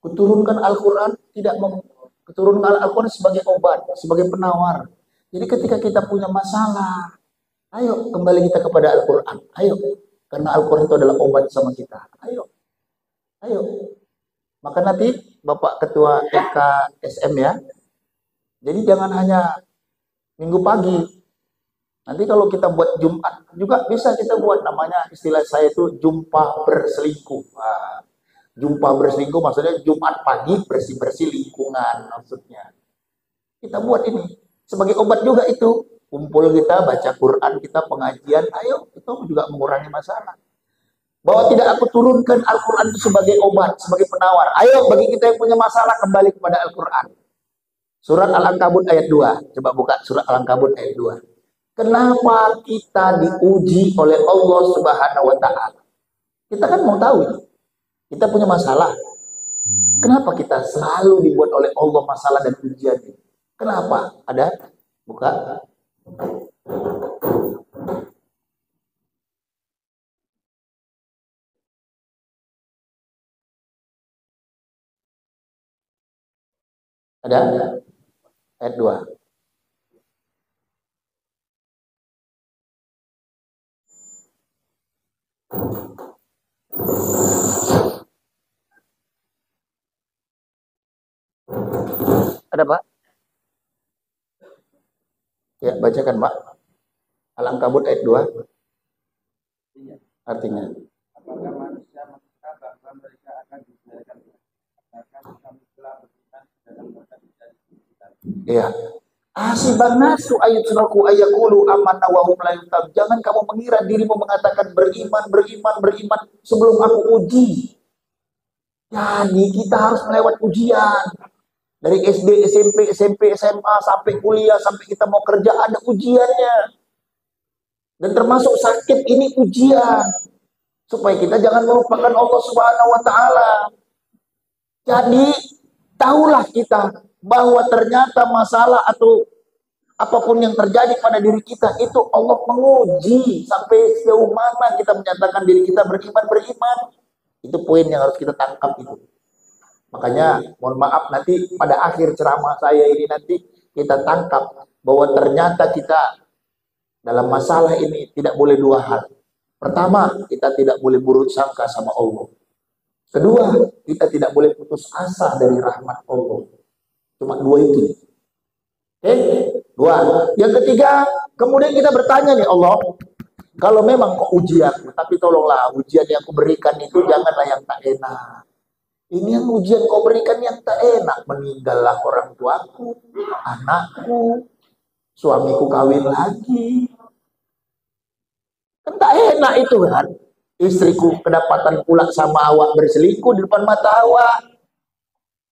Kuturunkan Al-Quran tidak kuturunkan Al-Quran sebagai obat, sebagai penawar. Jadi ketika kita punya masalah, ayo kembali kita kepada Al-Quran. Ayo, karena Al-Quran itu adalah obat sama kita. Ayo, ayo. Maka nanti Bapak Ketua FKSM ya. Jadi jangan hanya minggu pagi. Nanti kalau kita buat Jumat juga bisa kita buat, namanya istilah saya itu jumpa berselingkuh. Nah, jumpa berselingkuh maksudnya Jumat pagi bersih-bersih lingkungan maksudnya. Kita buat ini sebagai obat juga itu. Kumpul kita baca Quran, kita pengajian, ayo itu juga mengurangi masalah. Bahwa tidak aku turunkan Al-Quran itu sebagai obat, sebagai penawar. Ayo bagi kita yang punya masalah kembali kepada Al-Quran. Surat Al-Ankabut ayat 2. Coba buka surat Al-Ankabut ayat 2. Kenapa kita diuji oleh Allah Subhanahu wa taala? Kita kan mau tahu ini. Kita punya masalah. Kenapa kita selalu dibuat oleh Allah masalah dan ujian ini? Kenapa? Ada? Buka. Ada? Ayat 2. Ada Pak? Ya, bacakan Pak. Al-Ankabut ayat 2. Artinya. Apakah manusia mengira bahwa mereka akan dibiarkan katakan kami telah beriman dalam mereka dari kita. Iya. Asiban nasu ayutraku ayakulu amanna wa hum la yuftanun. Jangan kamu mengira dirimu mengatakan beriman, beriman, beriman sebelum aku uji. Jadi kita harus melewat ujian. Dari SD, SMP, SMA sampai kuliah, sampai kita mau kerja ada ujiannya. Dan termasuk sakit ini ujian. Supaya kita jangan melupakan Allah Subhanahu wa taala. Jadi tahulah kita bahwa ternyata masalah atau apapun yang terjadi pada diri kita itu Allah menguji sampai sejauh mana kita menyatakan diri kita beriman. Itu poin yang harus kita tangkap itu. Makanya mohon maaf nanti pada akhir ceramah saya ini nanti kita tangkap bahwa ternyata kita dalam masalah ini tidak boleh dua hal. Pertama, kita tidak boleh buruk sangka sama Allah. Kedua, kita tidak boleh putus asa dari rahmat Allah. Cuma dua itu. Oke? Dua. Yang ketiga, kemudian kita bertanya nih Allah, kalau memang kau uji aku, tapi tolonglah ujian yang aku berikan itu janganlah yang tak enak. Ini yang ujian kau berikan yang tak enak. Meninggallah orang tuaku, anakku, suamiku kawin lagi. Kan tak enak itu kan. Istriku kedapatan pula sama awak berselingkuh di depan mata awak.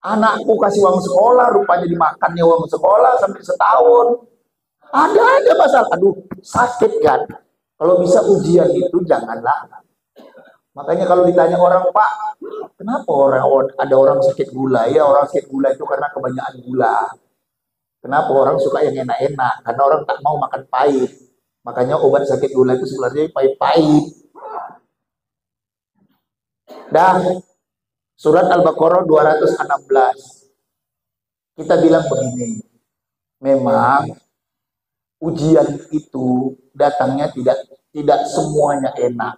Anakku kasih uang sekolah, rupanya dimakannya uang sekolah sampai setahun. Ada aja masalah. Aduh, sakit kan. Kalau bisa ujian itu janganlah. Makanya kalau ditanya orang, Pak, kenapa ada orang sakit gula? Ya orang sakit gula itu karena kebanyakan gula. Kenapa orang suka yang enak-enak? Karena orang tak mau makan pahit. Makanya obat sakit gula itu sebenarnya pahit-pahit. Dan surat Al-Baqarah 216. Kita bilang begini. Memang ujian itu datangnya tidak semuanya enak.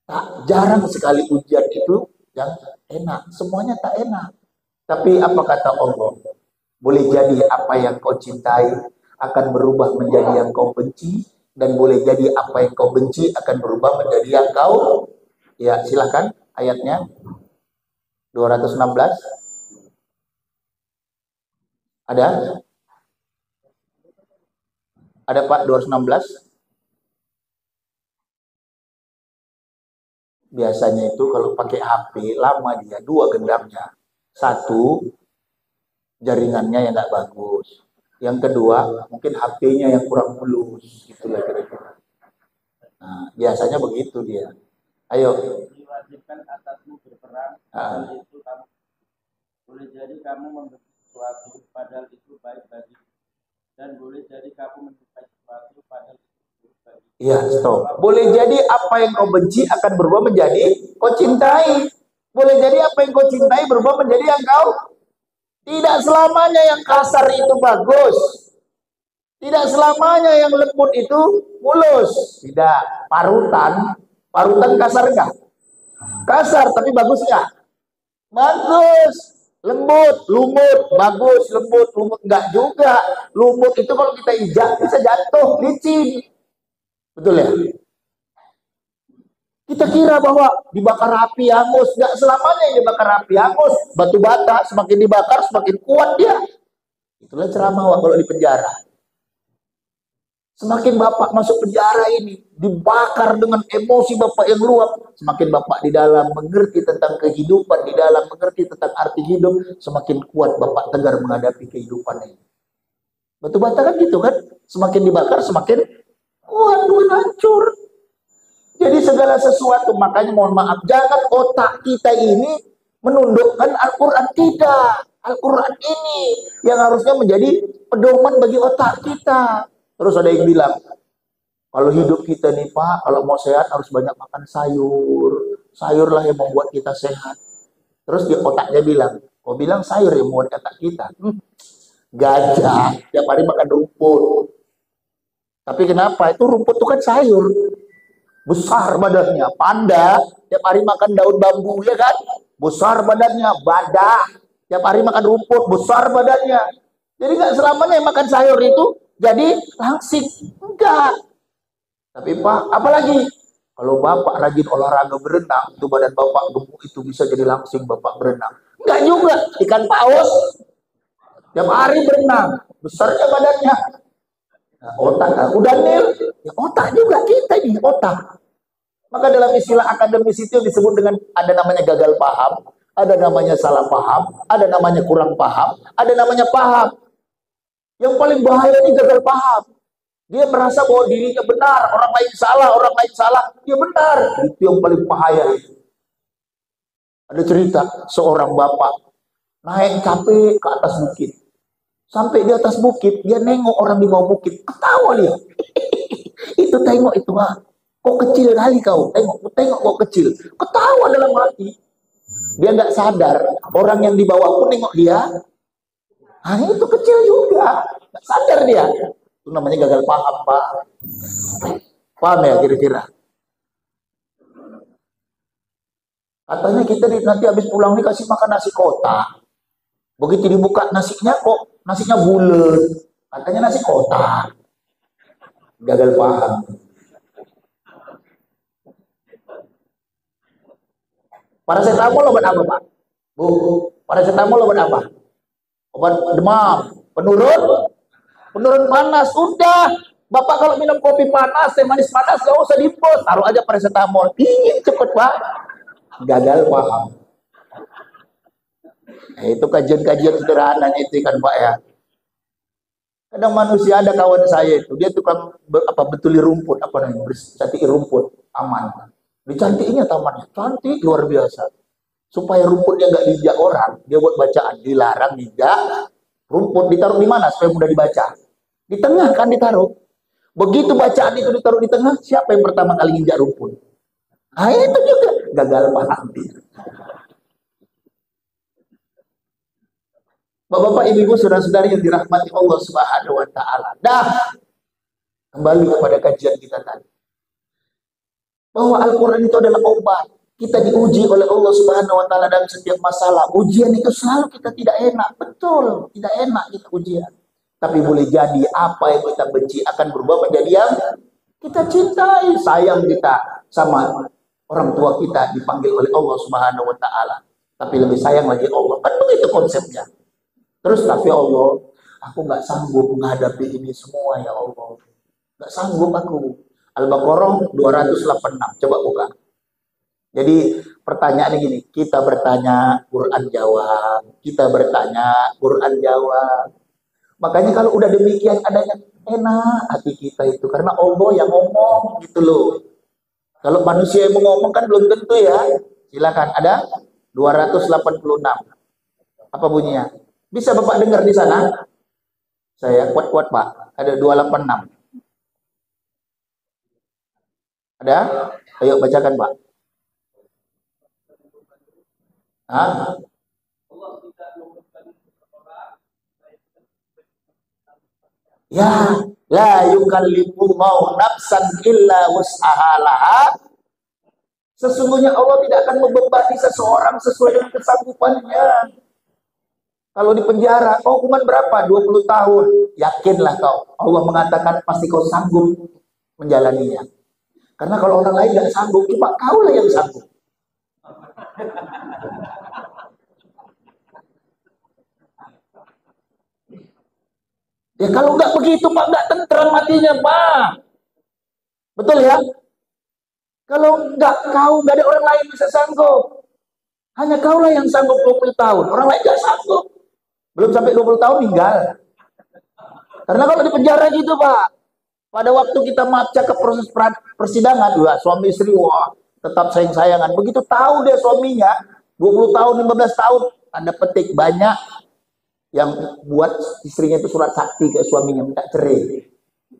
Tak jarang sekali ujian itu yang enak. Semuanya tak enak. Tapi apa kata Allah? Boleh jadi apa yang kau cintai akan berubah menjadi yang kau benci, dan boleh jadi apa yang kau benci akan berubah menjadi yang kau. Ya, silakan ayatnya 216. Ada? Ada Pak 216? Biasanya itu kalau pakai HP lama dia, dua gendangnya. Satu, jaringannya yang nggak bagus. Yang kedua, mungkin HP-nya yang kurang mulus, gitulah kira-kira. Nah, biasanya begitu dia. Ayo. Diwajibkan atasmu berperang, Ah. padahal itu kamu boleh jadi kamu membenci sesuatu, padahal itu baik bagi, dan boleh jadi kamu menyukai sesuatu, padahal itu buruk bagi. Iya, stop. Boleh jadi apa yang kau benci akan berubah menjadi kau cintai. Boleh jadi apa yang kau cintai berubah menjadi yang kau. Tidak selamanya yang kasar itu bagus. Tidak selamanya yang lembut itu mulus. Tidak. Parutan kasar enggak? Kasar tapi bagus enggak? Bagus. Lembut, lumut, bagus, lembut, lumut enggak juga. Lumut itu kalau kita injak bisa jatuh, licin. Betul ya? Kita kira bahwa dibakar api hangus, nggak selamanya yang dibakar api hangus. Batu bata semakin dibakar semakin kuat dia. Itulah ceramah kalau di penjara. Semakin bapak masuk penjara ini dibakar dengan emosi bapak yang luap, semakin bapak di dalam mengerti tentang kehidupan, di dalam mengerti tentang arti hidup, semakin kuat bapak tegar menghadapi kehidupan ini. Batu bata kan gitu kan, semakin dibakar semakin kuat, hancur. Jadi segala sesuatu, makanya mohon maaf, jangan otak kita ini menundukkan Al-Quran. Tidak. Al-Quran ini yang harusnya menjadi pedoman bagi otak kita. Terus ada yang bilang, kalau hidup kita nih Pak, kalau mau sehat harus banyak makan sayur. Sayurlah yang membuat kita sehat. Terus di otaknya bilang, kau bilang sayur yang membuat otak kita. Gajah, tiap hari makan rumput. Tapi kenapa? Itu rumput itu kan sayur. Besar badannya. Panda tiap hari makan daun bambu, ya kan? Besar badannya. Badak tiap hari makan rumput, besar badannya. Jadi nggak selamanya yang makan sayur itu jadi langsing. Enggak. Tapi Pak, apalagi kalau Bapak rajin olahraga berenang, itu badan Bapak gemuk itu bisa jadi langsing Bapak berenang. Enggak juga. Ikan paus tiap hari berenang, besarnya badannya. Nah, otak, udah nil, ya otak juga kita ini, otak. Maka dalam istilah akademis itu disebut dengan ada namanya gagal paham, ada namanya salah paham, ada namanya kurang paham, ada namanya paham. Yang paling bahaya ini gagal paham. Dia merasa bahwa dirinya benar, orang lain salah, dia benar. Itu yang paling bahaya. Ada cerita seorang bapak naik capek ke atas bukit. Sampai di atas bukit, dia nengok orang di bawah bukit. Ketawa dia. Itu tengok itu, kok kecil kali kau. Tengok kok kecil. Ketawa dalam hati. Dia nggak sadar. Orang yang di bawah pun nengok dia. Itu kecil juga. Nggak sadar dia. Itu namanya gagal paham, Pak. Paham ya kira-kira? Katanya kita nanti habis pulang nih kasih makan nasi kotak. Begitu dibuka nasinya kok nasinya bulat. Katanya nasi kotak. Gagal paham. Paracetamol obat apa, Pak? Bu, paracetamol obat apa? Obat demam, penurun panas. Udah, Bapak kalau minum kopi panas, teh manis panas, gak usah dipos, taruh aja paracetamol. Dingin cepet, Pak. Gagal paham. Nah, itu kajian-kajian sederhananya itu kan, Pak ya. Kadang manusia, ada kawan saya itu, dia tukang betuli rumput, cantik rumput, taman. Dicantiknya tamannya, cantik luar biasa. Supaya rumputnya nggak diinjak orang, dia buat bacaan, dilarang injak rumput. Ditaruh di mana supaya mudah dibaca? Di tengah kan ditaruh. Begitu bacaan itu ditaruh di tengah, siapa yang pertama kali injak rumput? Nah itu juga gagal paham. Bapak-bapak, ibu-ibu, saudara-saudari yang dirahmati Allah Subhanahu wa taala. Dah, kembali kepada kajian kita tadi. Bahwa Al-Qur'an itu adalah obat. Kita diuji oleh Allah Subhanahu wa taala dalam setiap masalah. Ujian itu selalu kita tidak enak, betul, tidak enak kita ujian. Tapi boleh jadi apa yang kita benci akan berubah menjadi yang kita cintai. Sayang kita sama orang tua kita dipanggil oleh Allah Subhanahu wa taala. Tapi lebih sayang lagi Allah. Kan begitu konsepnya. Terus tapi Allah, aku nggak sanggup menghadapi ini semua ya Allah. Nggak sanggup aku. Al-Baqarah 286. Coba buka. Jadi pertanyaannya gini, kita bertanya Quran jawab, kita bertanya Quran jawab. Makanya kalau udah demikian adanya enak hati kita itu karena Allah yang ngomong gitu loh. Kalau manusia yang ngomong kan belum tentu ya. Silakan ada 286. Apa bunyinya? Bisa Bapak dengar di sana? Saya kuat-kuat Pak. Ada 286. Ada? Ayo bacakan Pak. Hah? Ya, la yukallifullahu nafsan illa wus'aha. Sesungguhnya Allah tidak akan membebani seseorang sesuai dengan kesanggupannya. Kalau di penjara, kau hukuman berapa? 20 tahun. Yakinlah kau. Allah mengatakan pasti kau sanggup menjalaninya. Karena kalau orang lain nggak sanggup, cuma kau lah yang sanggup. Ya kalau nggak begitu Pak, nggak tentram hatinya Pak. Betul ya? Kalau nggak kau, nggak ada orang lain bisa sanggup. Hanya kau lah yang sanggup 20 tahun. Orang lain nggak sanggup. Belum sampai 20 tahun meninggal. Karena kalau di penjara gitu Pak, pada waktu kita macak ke proses persidangan, wah, suami istri wah, tetap sayang-sayangan. Begitu tahu dia suaminya, 20 tahun, 15 tahun, tanda petik banyak yang buat istrinya itu surat sakti ke suaminya minta cerai.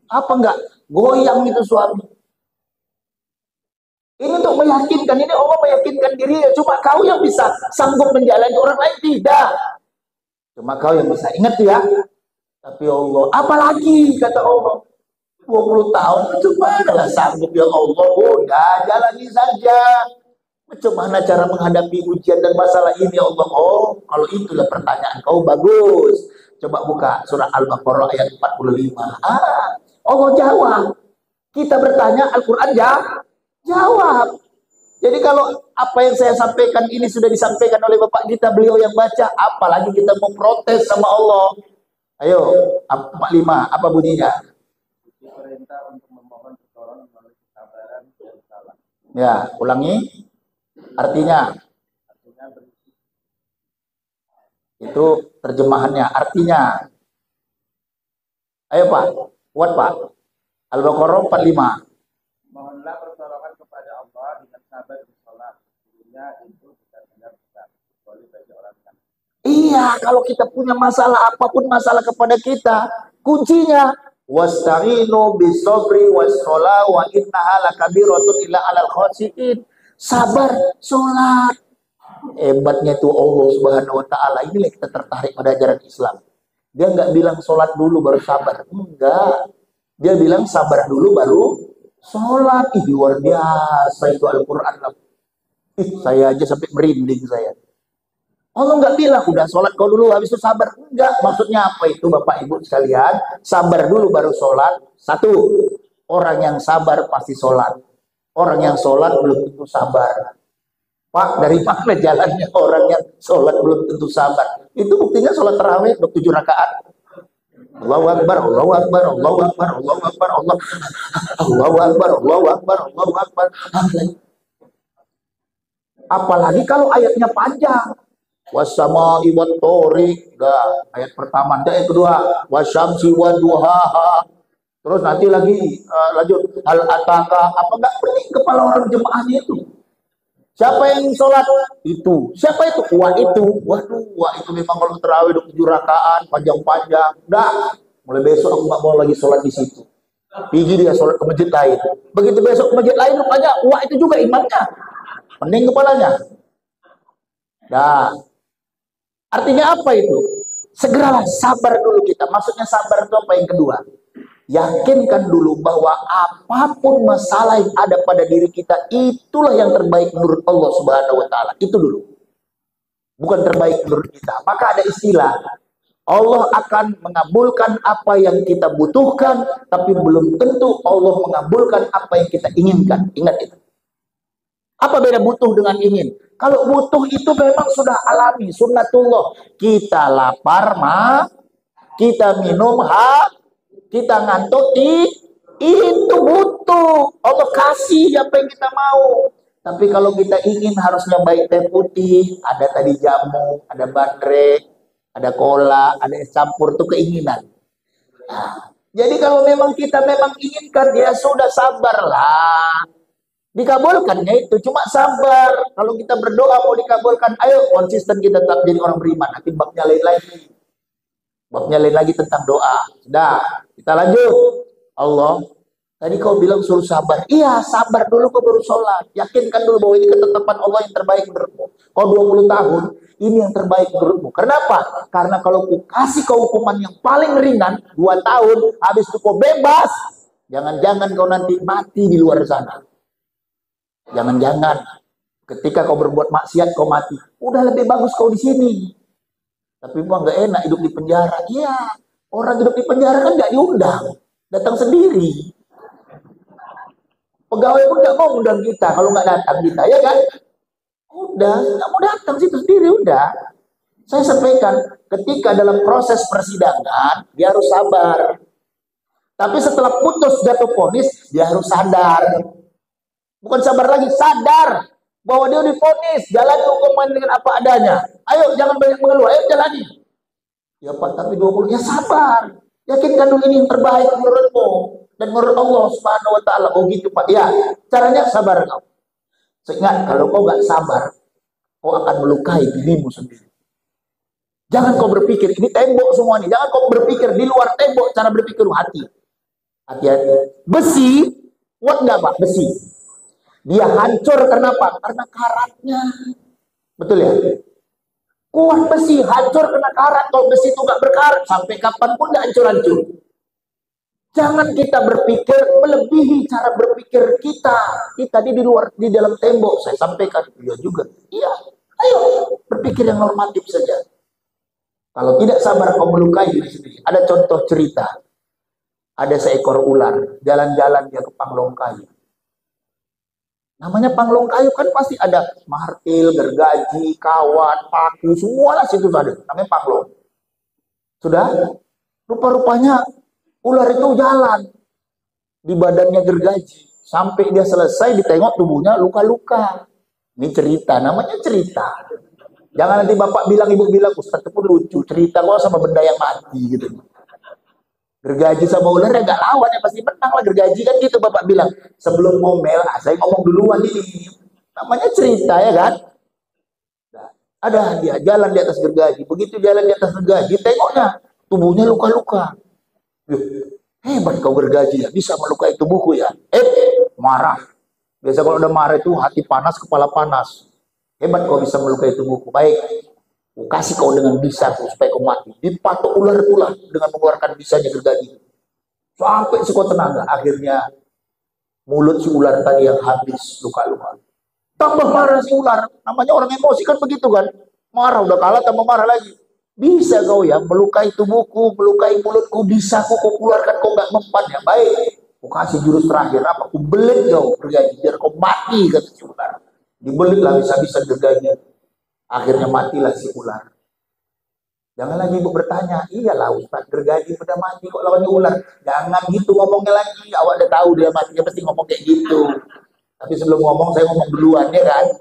Apa enggak? Goyang itu suami. Ini untuk meyakinkan, ini Allah meyakinkan dirinya. Cuma kau yang bisa sanggup menjalani, orang lain tidak. Cuma kau yang bisa. Ingat ya. Tapi Allah, apalagi kata Allah, 20 tahun cuma adalah sanggup ya Allah. Udah jalani saja. Bagaimana cara menghadapi ujian dan masalah ini ya Allah? Oh, kalau itulah pertanyaan kau bagus. Coba buka surah Al-Baqarah ayat 45. Allah jawab. Kita bertanya, Al-Quran jawab. Jadi kalau apa yang saya sampaikan ini sudah disampaikan oleh Bapak kita, beliau yang baca, apalagi kita mau protes sama Allah. Ayo, 45, apa bunyinya? Diperintah untuk memohon pertolongan melalui kesabaran dan salah. Ya, ulangi. Artinya itu terjemahannya. Artinya, ayo Pak, kuat Pak. Al-Baqarah 45. Mohonlah pertolongan kepada Allah dengan sabar di sholat. Dunia itu benar-benar besar, kecuali bagi orang yang. Iya, kalau kita punya masalah apapun masalah kepada kita, kuncinya wasta'inu bis-sabri was-shalah wa innaha lakabiratun illa 'alal khashiin. Sabar, sholat. Hebatnya itu Allah Subhanahu wa Ta'ala. Inilah kita tertarik pada ajaran Islam. Dia nggak bilang sholat dulu baru sabar. Enggak. Dia bilang sabar dulu baru sholat. Ih, luar biasa itu Al-Quran. Saya aja sampai merinding saya. Allah nggak bilang udah sholat kau dulu habis itu sabar. Enggak. Maksudnya apa itu Bapak Ibu sekalian? Sabar dulu baru sholat. Satu, orang yang sabar pasti sholat. Orang yang sholat belum tentu sabar. Pak, dari mana jalannya orang yang sholat belum tentu sabar? Itu buktinya sholat tarawih 7 rakaat. Allahu Akbar, Allahu Akbar, Allahu Akbar, Allahu Akbar, Allahu Akbar, Allahu Akbar, Allahu Akbar. Apalagi kalau ayatnya panjang. Wassama'i wat-thoriq. Dah, ayat pertama. Dan ayat kedua, wasyamsi waduhaha. Terus nanti lagi lanjut hal ataka, apa enggak pening kepala orang jemaahnya itu? Siapa yang sholat? Itu. Siapa itu? Wah itu. Waduh, wah itu memang kalau terawih 7 rakaat panjang-panjang. Dah, mulai besok aku nggak mau lagi sholat di situ. Pergi dia sholat ke masjid lain. Begitu besok ke masjid lain rupanya, wah itu juga imamnya. Pening kepalanya. Dah. Artinya apa itu? Segeralah sabar dulu kita. Maksudnya sabar itu apa yang kedua? Yakinkan dulu bahwa apapun masalah yang ada pada diri kita, itulah yang terbaik menurut Allah Subhanahu wa Ta'ala. Itu dulu. Bukan terbaik menurut kita. Maka ada istilah, Allah akan mengabulkan apa yang kita butuhkan, tapi belum tentu Allah mengabulkan apa yang kita inginkan. Ingat itu. Apa beda butuh dengan ingin? Kalau butuh itu memang sudah alami, sunnatullah. Kita lapar, kita minum, kita ngantuk, itu butuh. Allah kasih apa yang kita mau. Tapi kalau kita ingin harusnya baik teh putih, ada tadi jamu, ada bandrek, ada cola, ada es campur, itu keinginan. Nah, jadi kalau memang kita memang inginkan, ya sudah sabarlah. Dikabulkan ya itu, cuma sabar. Kalau kita berdoa mau dikabulkan, ayo konsisten kita tetap jadi orang beriman. Nanti babnya lain lagi. Babnya lain lagi tentang doa. Sudah, kita lanjut. Allah, tadi kau bilang suruh sabar. Iya, sabar dulu kau baru sholat. Yakinkan dulu bahwa ini ketetapan Allah yang terbaik menurutmu. Kau 20 tahun, ini yang terbaik menurutmu. Kenapa? Karena kalau ku kasih kau hukuman yang paling ringan, 2 tahun, habis itu kau bebas. Jangan-jangan kau nanti mati di luar sana. Jangan-jangan ketika kau berbuat maksiat kau mati. Udah lebih bagus kau di sini. Tapi gua nggak enak hidup di penjara. Iya, orang hidup di penjara kan nggak diundang, datang sendiri. Pegawai pun nggak mau undang kita kalau nggak datang kita, ya kan? Udah, nggak mau datang situ sendiri udah. Saya sampaikan, ketika dalam proses persidangan dia harus sabar. Tapi setelah putus jatuh vonis dia harus sadar. Bukan sabar lagi, sadar bahwa dia divonis, jalani hukuman dengan apa adanya. Ayo, jangan banyak mengeluh, ayo jalani. Ya Pak, tapi 20, ya sabar. Yakinkan dulu ini yang terbaik menurutmu dan menurut Allah Subhanahu wa taala. Oh gitu Pak. Ya, caranya sabar kau. Ingat, kalau kau gak sabar, kau akan melukai dirimu sendiri. Jangan kau berpikir ini tembok semua nih. Jangan kau berpikir di luar tembok cara berpikir hati. Hati-hati. Besi, kuat nggak Pak? Besi. Dia hancur kenapa? Karena karatnya. Betul ya? Kuat besi, hancur kena karat. Kalau besi itu nggak berkarat, sampai kapanpun nggak hancur-hancur. Jangan kita berpikir melebihi cara berpikir kita. Kita di luar, di dalam tembok. Saya sampaikan, iya juga. Iya, ayo berpikir yang normatif saja. Kalau tidak sabar, kau melukai diri sendiri. Ada contoh cerita. Ada seekor ular, jalan-jalan dia ke Panglong Kayu. Namanya Panglong Kayu kan pasti ada martil, gergaji, kawan, paku, semua lah situ ada. Namanya Panglong. Sudah? Rupa-rupanya ular itu jalan di badannya gergaji. Sampai dia selesai ditengok tubuhnya luka-luka. Ini cerita, namanya cerita. Jangan nanti bapak bilang, ibu bilang, Ustaz itu pun lucu. Cerita kok sama benda yang mati gitu. Gergaji sama ular ya gak lawan ya pasti menang lah. Gergaji kan gitu bapak bilang. Sebelum ngomel, saya ngomong duluan ini. Namanya cerita ya kan. Nah, ada dia jalan di atas gergaji. Begitu jalan di atas gergaji, tengoknya tubuhnya luka-luka. Hebat kau gergaji ya, bisa melukai tubuhku ya. Marah. Biasa kalau udah marah itu hati panas, kepala panas. Hebat kau bisa melukai tubuhku. Baik. Aku kasih kau dengan bisa supaya kau mati. Dipatok ular pula dengan mengeluarkan bisanya gergaji. Sampai sekuat tenaga. Akhirnya mulut si ular tadi yang habis luka-luka. Tambah marah si ular. Namanya orang emosi kan begitu kan. Marah udah kalah tambah marah lagi. Bisa kau ya melukai tubuhku, melukai mulutku. Bisa kau keluarkan kau nggak mempan ya. Baik. Aku kasih jurus terakhir apa? Aku belit kau gergaji biar kau mati kata si ular. Dibelit lah bisa-bisa gergaji. Akhirnya matilah si ular. Jangan lagi ibu bertanya, iyalah Ustaz, gergaji udah mati kok lawannya ular. Jangan gitu ngomongnya lagi. Awak udah tahu dia mati, dia pasti ngomong kayak gitu. Tapi sebelum ngomong, saya ngomong duluan ya kan.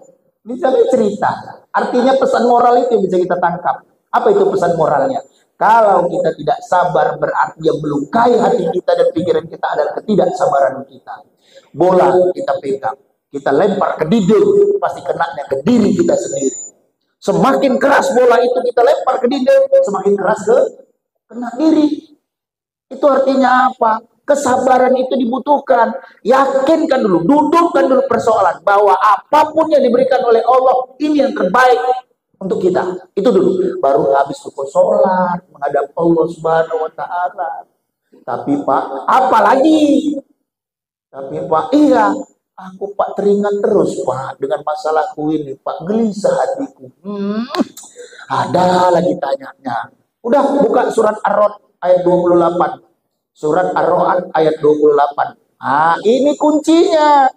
Ini saya cerita. Artinya pesan moral itu yang bisa kita tangkap. Apa itu pesan moralnya? Kalau kita tidak sabar berarti yang melukai hati kita dan pikiran kita adalah ketidaksabaran kita. Bola kita pegang, kita lempar ke dinding, pasti kenanya ke diri kita sendiri. Semakin keras bola itu kita lempar ke dinding, semakin keras kena diri. Itu artinya apa? Kesabaran itu dibutuhkan. Yakinkan dulu, dudukkan dulu persoalan bahwa apapun yang diberikan oleh Allah ini yang terbaik untuk kita. Itu dulu. Baru habis itu sholat menghadap Allah Subhanahu wa taala. Tapi Pak, apalagi? Tapi Pak, iya. Aku Pak teringat terus Pak dengan masalahku ini Pak, gelisah hatiku. Ada lagi tanyanya. Udah buka surat Ar-Ra'd ayat 28. Surat Ar-Ra'd ayat 28. Ah, ini kuncinya.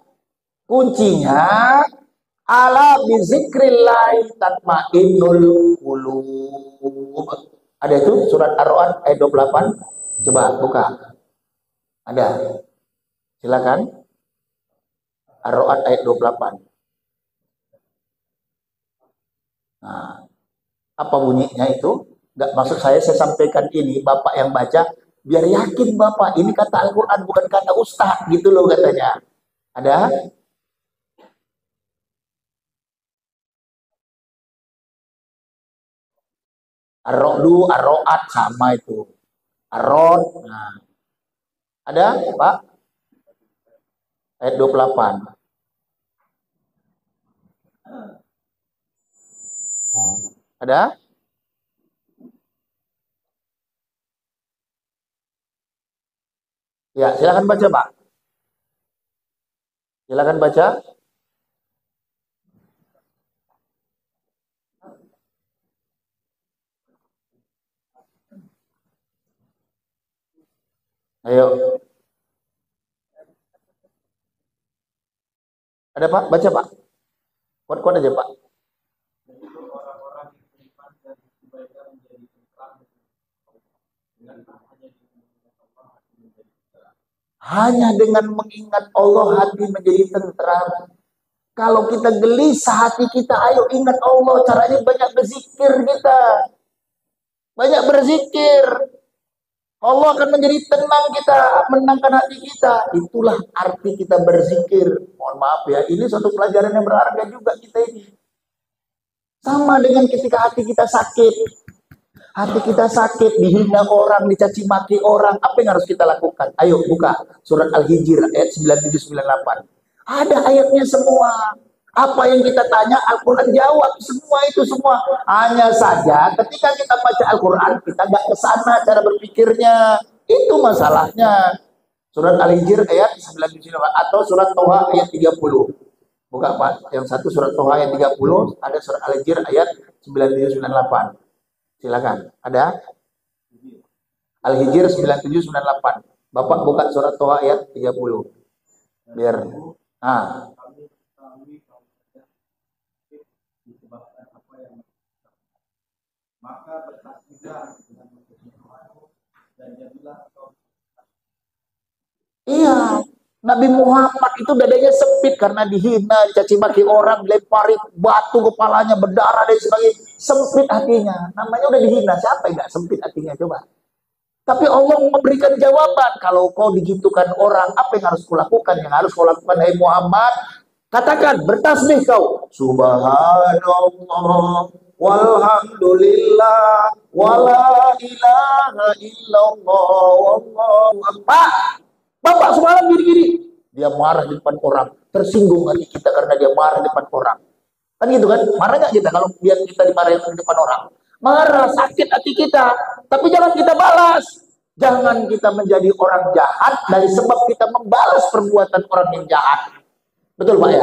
Kuncinya ala bizikrillah tatmainnul qulub. Ada itu surat Ar-Ra'd ayat 28. Coba buka. Ada. Silakan. Ar-Ra'd ayat 28. Nah, apa bunyinya itu? Nggak, maksud saya sampaikan ini, Bapak yang baca, biar yakin Bapak, ini kata Al-Quran bukan kata Ustaz, gitu loh katanya. Ada? Ar-Ra'du, Ar-Ra'at, sama itu. Ar-Ra'd, nah. Ada, Pak? Ayat 28. Ada? Ya, silakan baca, Pak. Silakan baca. Ayo. Ada, Pak? Baca, Pak. Kuat-kuat aja, Pak. Yaitu orang-orang yang beriman dan kebaikan menjadi tentram dengan hanya dengan Allah menjadi tentram. Hanya dengan mengingat Allah hati menjadi tentram. Kalau kita gelisah hati kita, ayo ingat Allah. Caranya banyak berzikir kita. Banyak berzikir. Allah akan menjadi tenang kita, menenangkan hati kita. Itulah arti kita berzikir. Mohon maaf ya, ini suatu pelajaran yang berharga juga kita ini. Sama dengan ketika hati kita sakit. Hati kita sakit, dihina orang, dicaci maki orang. Apa yang harus kita lakukan? Ayo buka surat Al-Hijr ayat 9798. Ada ayatnya semua. Apa yang kita tanya, Al-Quran jawab semua itu semua. Hanya saja ketika kita baca Al-Quran, kita nggak kesana cara berpikirnya. Itu masalahnya. Surat Al-Hijr ayat 97 atau surat Toha ayat 30. Buka Pak, yang satu surat Toha ayat 30, ada surat Al-Hijr ayat 9798. Silakan. Ada? Al-Hijr 9798. Bapak buka surat Toha ayat 30. Biar Maka bertasbihlah dengan memuji Tuhanmu dan jadilah engkau. iya, Nabi Muhammad itu dadanya sempit karena dihina, dicaci maki orang, dilempari batu kepalanya, berdarah dan sebagainya. Sempit hatinya. Namanya udah dihina, siapa yang nggak sempit hatinya coba? Tapi Allah memberikan jawaban. Kalau kau digitukan orang, apa yang harus kau lakukan? Yang harus kau lakukan, hai Muhammad, katakan, bertasbih kau. Subhanallah, walhamdulillah, wala ilaha illallah, wallahu akbar. Bapak semalam gini-gini, dia marah di depan orang, tersinggung hati kita karena dia marah di depan orang. Kan gitu kan? Marah nggak kita kalau lihat kita dimarahin di depan orang? Marah, sakit hati kita. Tapi jangan kita balas. Jangan kita menjadi orang jahat dari sebab kita membalas perbuatan orang yang jahat. Betul Pak ya?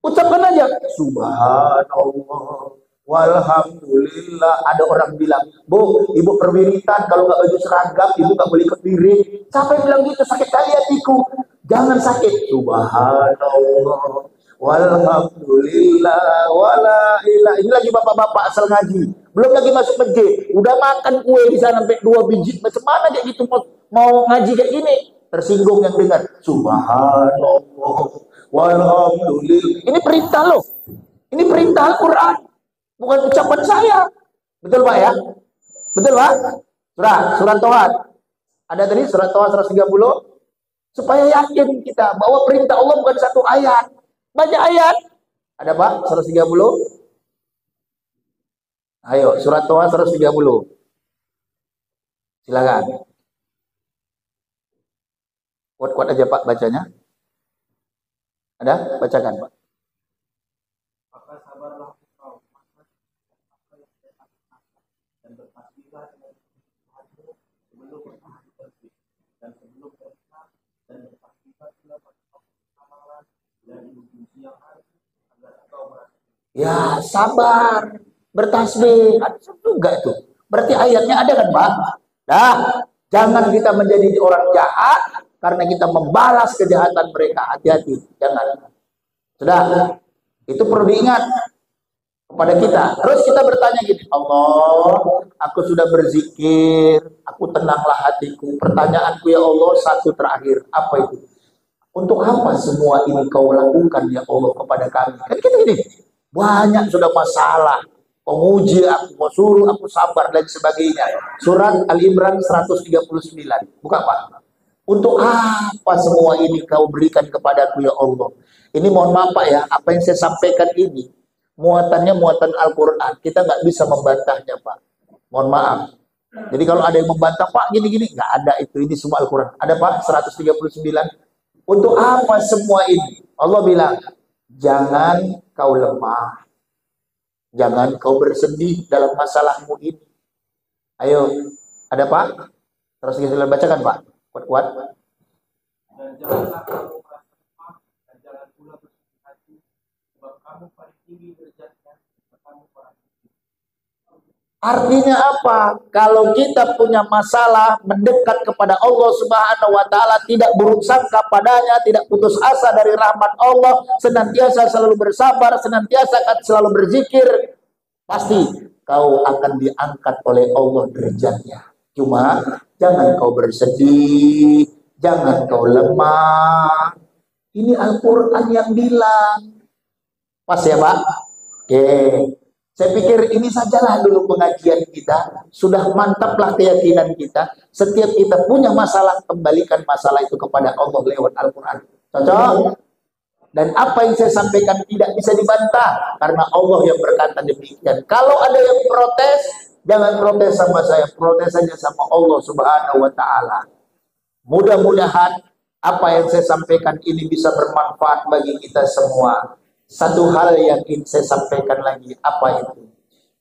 Ucapkan aja, Subhanallah, walhamdulillah. Ada orang bilang, Bu, ibu perwiritan, kalau nggak baju seragam, ibu nggak boleh ikut wirid. Siapa yang bilang gitu? Sakit kali hatiku. Jangan sakit. Subhanallah, walhamdulillah, wala ilah. Ini lagi bapak-bapak asal ngaji. Belum lagi masuk masjid. Udah makan kue di sana sampai 2 biji. Macam mana kayak gitu mau ngaji kayak gini? Tersinggung yang dengar. Subhanallah, walhamdulillah. Ini perintah loh. Ini perintah Al-Quran. Bukan ucapan saya. Betul Pak ya? Betul Pak? Surat Toha. Ada tadi surat Toha 130. Supaya yakin kita bahwa perintah Allah bukan satu ayat. Banyak ayat. Ada Pak? 130. Ayo, surat Toha 130. Silakan. Kuat-kuat aja Pak bacanya. Ada? Bacakan Pak. Maka sabarlah engkau dan bertasbihlah dengan Tuhanmu sebelum matahari terbit dan sebelum terbenam, dan bertasbihlah pula pada amalan dan di ujung siang hari agar engkau merasa. Ya, sabar. Bertasbih. Ada juga itu. Berarti ayatnya ada kan Pak? Dah, jangan kita menjadi orang jahat karena kita membalas kejahatan mereka. Hati-hati, jangan. Sudah, itu perlu diingat kepada kita. Terus kita bertanya gini, Allah, aku sudah berzikir, aku tenanglah hatiku. Pertanyaanku ya Allah satu terakhir, apa itu? Untuk apa semua ini kau lakukan ya Allah kepada kami? Kan kita gini, banyak sudah masalah. Penguji aku, mau suruh aku sabar dan sebagainya. Surat Al-Imran 139. Buka Pak. Untuk apa semua ini kau berikan kepadaku ya Allah? Ini mohon maaf Pak ya, apa yang saya sampaikan ini muatannya muatan Al-Quran. Kita nggak bisa membantahnya Pak. Mohon maaf. Jadi kalau ada yang membantah Pak gini-gini, nggak ada itu. Ini semua Al-Quran. Ada Pak 139. Untuk apa semua ini? Allah bilang, jangan kau lemah. Jangan kau bersedih dalam masalahmu ini. Ayo, ada Pak? Terus kita bacakan Pak. Kuat-kuat. Dan janganlah kamu merasa lemah, dan jangan pula bersedih hati, sebab kamu paling tinggi derajatnya, dan kamu paling tinggi. Artinya apa? Kalau kita punya masalah, mendekat kepada Allah Subhanahu wa taala, tidak buruk sangka padanya, tidak putus asa dari rahmat Allah, senantiasa selalu bersabar, senantiasa selalu berzikir, pasti kau akan diangkat oleh Allah derajatnya. Cuma jangan kau bersedih, jangan kau lemah. Ini Al-Quran yang bilang. Pas ya Pak? Oke. Saya pikir ini sajalah dulu pengajian kita. Sudah mantaplah keyakinan kita. Setiap kita punya masalah, kembalikan masalah itu kepada Allah lewat Al-Quran. Cocok? Dan apa yang saya sampaikan tidak bisa dibantah. Karena Allah yang berkata demikian. Kalau ada yang protes, jangan protes sama saya. Protes saja sama Allah Subhanahu wa ta'ala. Mudah-mudahan apa yang saya sampaikan ini bisa bermanfaat bagi kita semua. Satu hal yang ingin saya sampaikan lagi, apa itu?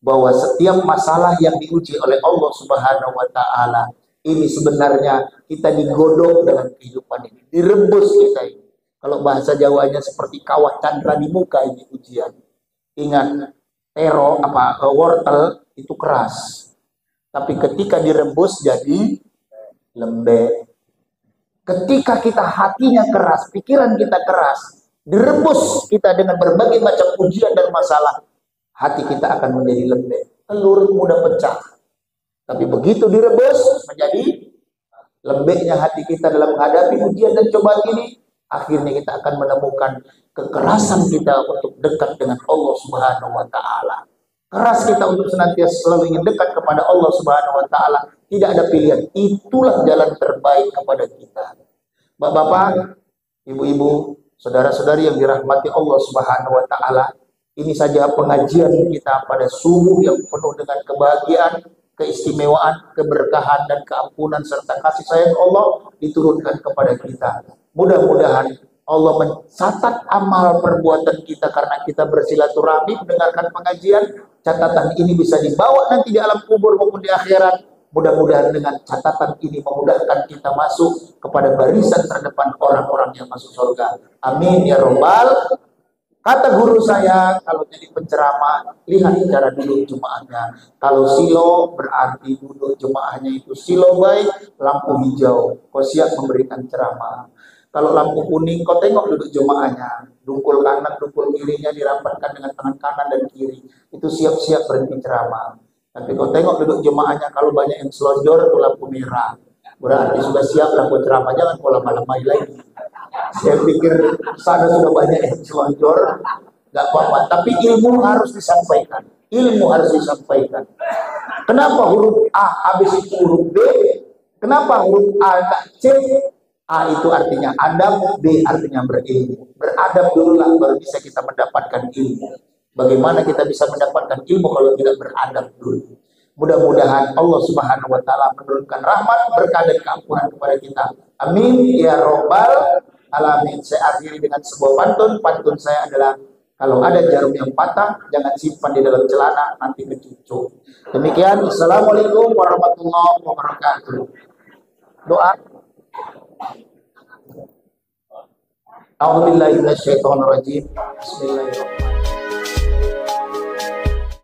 Bahwa setiap masalah yang diuji oleh Allah Subhanahu wa ta'ala, ini sebenarnya kita digodok dalam kehidupan ini. Direbus kita ini. Kalau bahasa Jawanya seperti kawah candra di muka ini ujian. Ingat, wortel itu keras. Tapi ketika direbus jadi lembek. Ketika kita hatinya keras, pikiran kita keras, direbus kita dengan berbagai macam ujian dan masalah, hati kita akan menjadi lembek. Telur mudah pecah. Tapi begitu direbus menjadi lembeknya hati kita dalam menghadapi ujian dan cobaan ini, akhirnya kita akan menemukan kekerasan kita untuk dekat dengan Allah Subhanahu wa ta'ala. Keras kita untuk senantiasa selalu ingin dekat kepada Allah Subhanahu wa ta'ala. Tidak ada pilihan. Itulah jalan terbaik kepada kita. Bapak-bapak, ibu-ibu, saudara-saudari yang dirahmati Allah Subhanahu wa ta'ala, ini saja pengajian kita pada subuh yang penuh dengan kebahagiaan, keistimewaan, keberkahan, dan keampunan serta kasih sayang Allah diturunkan kepada kita. Mudah-mudahan Allah mencatat amal perbuatan kita karena kita bersilaturahmi mendengarkan pengajian. Catatan ini bisa dibawa nanti di alam kubur maupun di akhirat. Mudah-mudahan dengan catatan ini memudahkan kita masuk kepada barisan terdepan orang-orang yang masuk surga. Amin ya robbal. Kata guru saya, kalau jadi penceramah, lihat cara duduk jemaahnya. Kalau silo berarti duduk jemaahnya itu silo baik, lampu hijau, kau siap memberikan ceramah. Kalau lampu kuning, kau tengok duduk jemaahnya. Dungkul kanan, dungkul kirinya dirapatkan dengan tangan kanan dan kiri. Itu siap-siap berhenti ceramah. Tapi kau tengok duduk jemaahnya, kalau banyak yang selonjor, itu lampu merah. Berarti sudah siap lampu ceramah, jangan kau lama-lamai lagi. Saya pikir sana sudah banyak yang selonjor, nggak apa-apa. Tapi ilmu harus disampaikan. Ilmu harus disampaikan. Kenapa huruf A, habis itu huruf B? Kenapa huruf A, C? A itu artinya adab, B artinya berilmu. Beradab dululah baru bisa kita mendapatkan ilmu. Bagaimana kita bisa mendapatkan ilmu kalau tidak beradab dulu? Mudah-mudahan Allah Subhanahu wa ta'ala menurunkan rahmat, berkah dan keampunan kepada kita. Amin ya robbal alamin. Saya akhiri dengan sebuah pantun. Pantun saya adalah, kalau ada jarum yang patah, jangan simpan di dalam celana, nanti kecucuk. Demikian. Assalamualaikum warahmatullahi wabarakatuh. Doa. A'udzubillahi minasyaitonir rajim. Bismillahirrahmanirrahim.